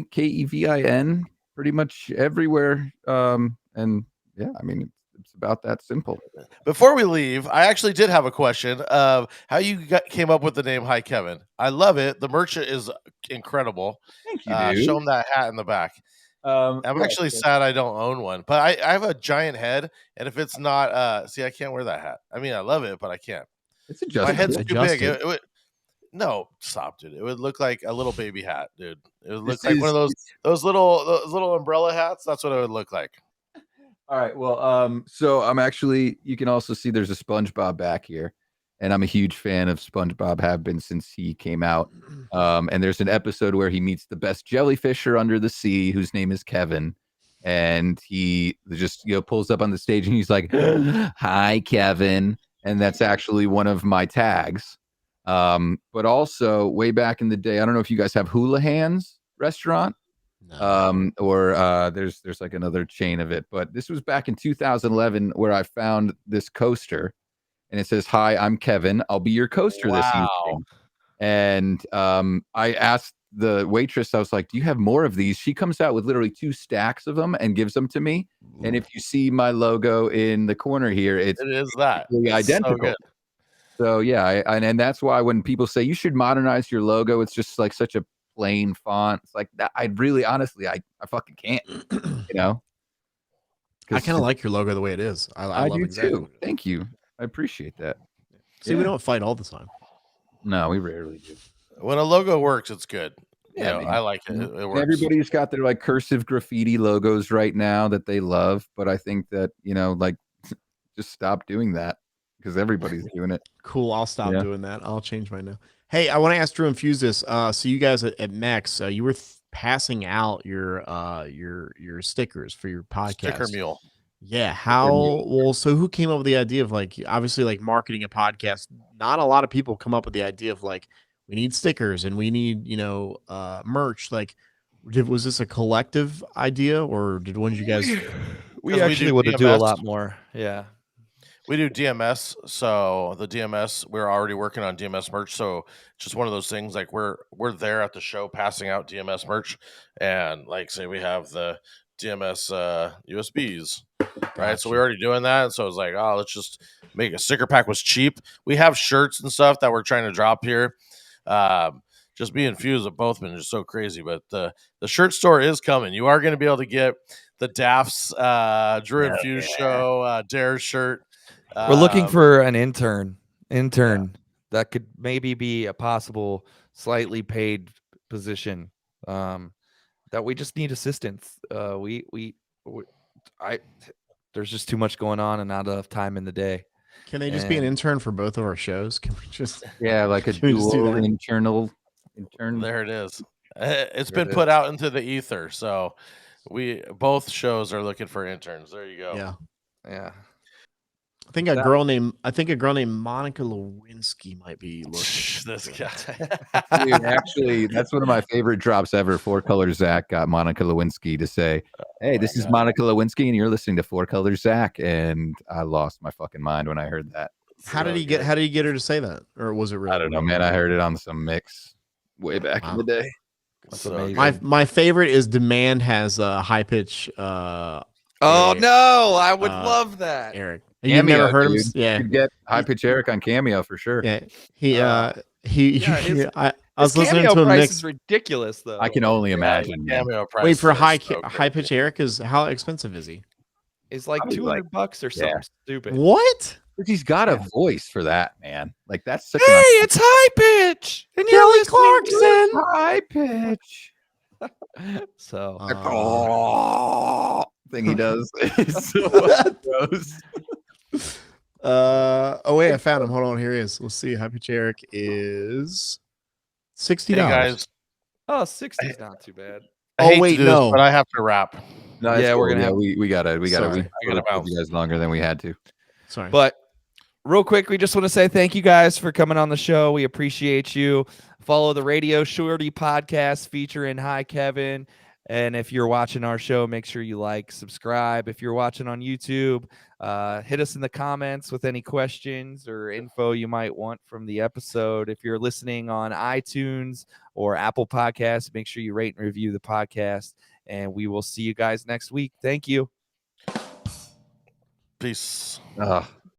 HiKevin. Pretty much everywhere. And yeah, I mean, it's about that simple. Before we leave, I actually did have a question of how you came up with the name HiKevin. I love it. The merch is incredible. Thank you, dude. Show them that hat in the back. I'm actually sad I don't own one, but I have a giant head, and if it's not, see, I can't wear that hat. I mean, I love it, but I can't. It's adjustable. My head's too big. Adjusted. It would, no, stop, dude. It would look like a little baby hat, dude. It would look like one of those little umbrella hats. That's what it would look like. All right. Well, so I'm actually, you can also see there's a SpongeBob back here, and I'm a huge fan of SpongeBob, have been since he came out. And there's an episode where he meets the best jellyfisher under the sea, whose name is Kevin. And he just, pulls up on the stage and he's like, "Hi, Kevin." And that's actually one of my tags. But also way back in the day, I don't know if you guys have Hula Hands restaurant. No. Or there's like another chain of it, but this was back in 2011 where I found this coaster, and it says, "Hi, I'm Kevin. I'll be your coaster this evening." And I asked the waitress, I was like, "Do you have more of these?" She comes out with literally 2 stacks of them and gives them to me. And if you see my logo in the corner here, it is that identical. So yeah, and that's why when people say you should modernize your logo, it's just like such a plain font. It's like that. I really, honestly, I fucking can't. I kind of like your logo the way it is. I love do exactly too. Thank you. I appreciate that. See, we don't fight all the time. No, we rarely do. When a logo works, it's good. Yeah, I like it. It works. Everybody's got their like cursive graffiti logos right now that they love, but I think that like just stop doing that because everybody's doing it. Cool. I'll stop doing that. I'll change mine now. Hey, I want to ask Drew and Fuse this. So you guys at Mex, you were passing out your stickers for your podcast. Sticker mule. Yeah. So who came up with the idea of like, obviously like marketing a podcast? Not a lot of people come up with the idea of like, we need stickers and we need, merch. Like, was this a collective idea or did one of you guys? We actually would do a lot more. Yeah. We do DMS, so the DMS, we're already working on DMS merch. So just one of those things, like we're there at the show passing out DMS merch, and like say we have the DMS USBs, right? So we're already doing that, and so it's like, oh, let's just make a sticker pack. Was cheap. We have shirts and stuff that we're trying to drop here. Just being Fused have both been just so crazy, but the shirt store is coming. You are going to be able to get the Daft's Drew and Fuse show Dare shirt. We're looking for an intern that could maybe be a possible slightly paid position. That we just need assistance. There's just too much going on and not enough time in the day. Can they just be an And- intern for both of our shows? Can we just? Yeah, like a Can we just do dual that? intern. There it is. It's There been it put is. out into the ether, so both shows are looking for interns. There you go. Yeah. Yeah. I think a girl named Monica Lewinsky might be looking. This guy. Dude, actually, that's one of my favorite drops ever. Four Color Zach got Monica Lewinsky to say, "Hey, this is Monica Lewinsky, and you're listening to Four Color Zach." And I lost my fucking mind when I heard that. How did he get her to say that? Or was it really? I don't know, man. I heard it on some mix way back in the day. That's So amazing. My favorite is Demand has a high pitch. Oh Eric- no, I would uh, love that. Eric. You've never heard him? Yeah. You could get High Pitch Eric on Cameo for sure. Yeah. I His was listening cameo to a price mix. is ridiculous though. I can only imagine. man. Cameo price Wait for is high so good. high pitch Eric is how expensive is he? It's like Probably like- $200 or something yeah. stupid. What? But he's got a voice for that, man. Like that's such Hey, it's high pitch. And you're Kelly listening to Clarkson. high pitch. So Thing he does. It's so gross. Oh wait, I found him. Hold on, here he is. Let's see. High pitch Eric is $60. Hey guys, oh, 60 is not too bad. I Oh, hate wait, to do this, no. but I have to wrap. No, it's Yeah, we're cool. gonna have- we gotta Sorry. I gotta took bounce. you guys longer than we had to. Sorry. But real quick, we just want to say thank you guys for coming on the show. We appreciate you. Follow the Radio Shorty podcast featuring HiKevin. And if you're watching our show, make sure you like, subscribe. If you're watching on YouTube, hit us in the comments with any questions or info you might want from the episode. If you're listening on iTunes or Apple Podcasts, make sure you rate and review the podcast. And we will see you guys next week. Thank you. Peace. Ugh.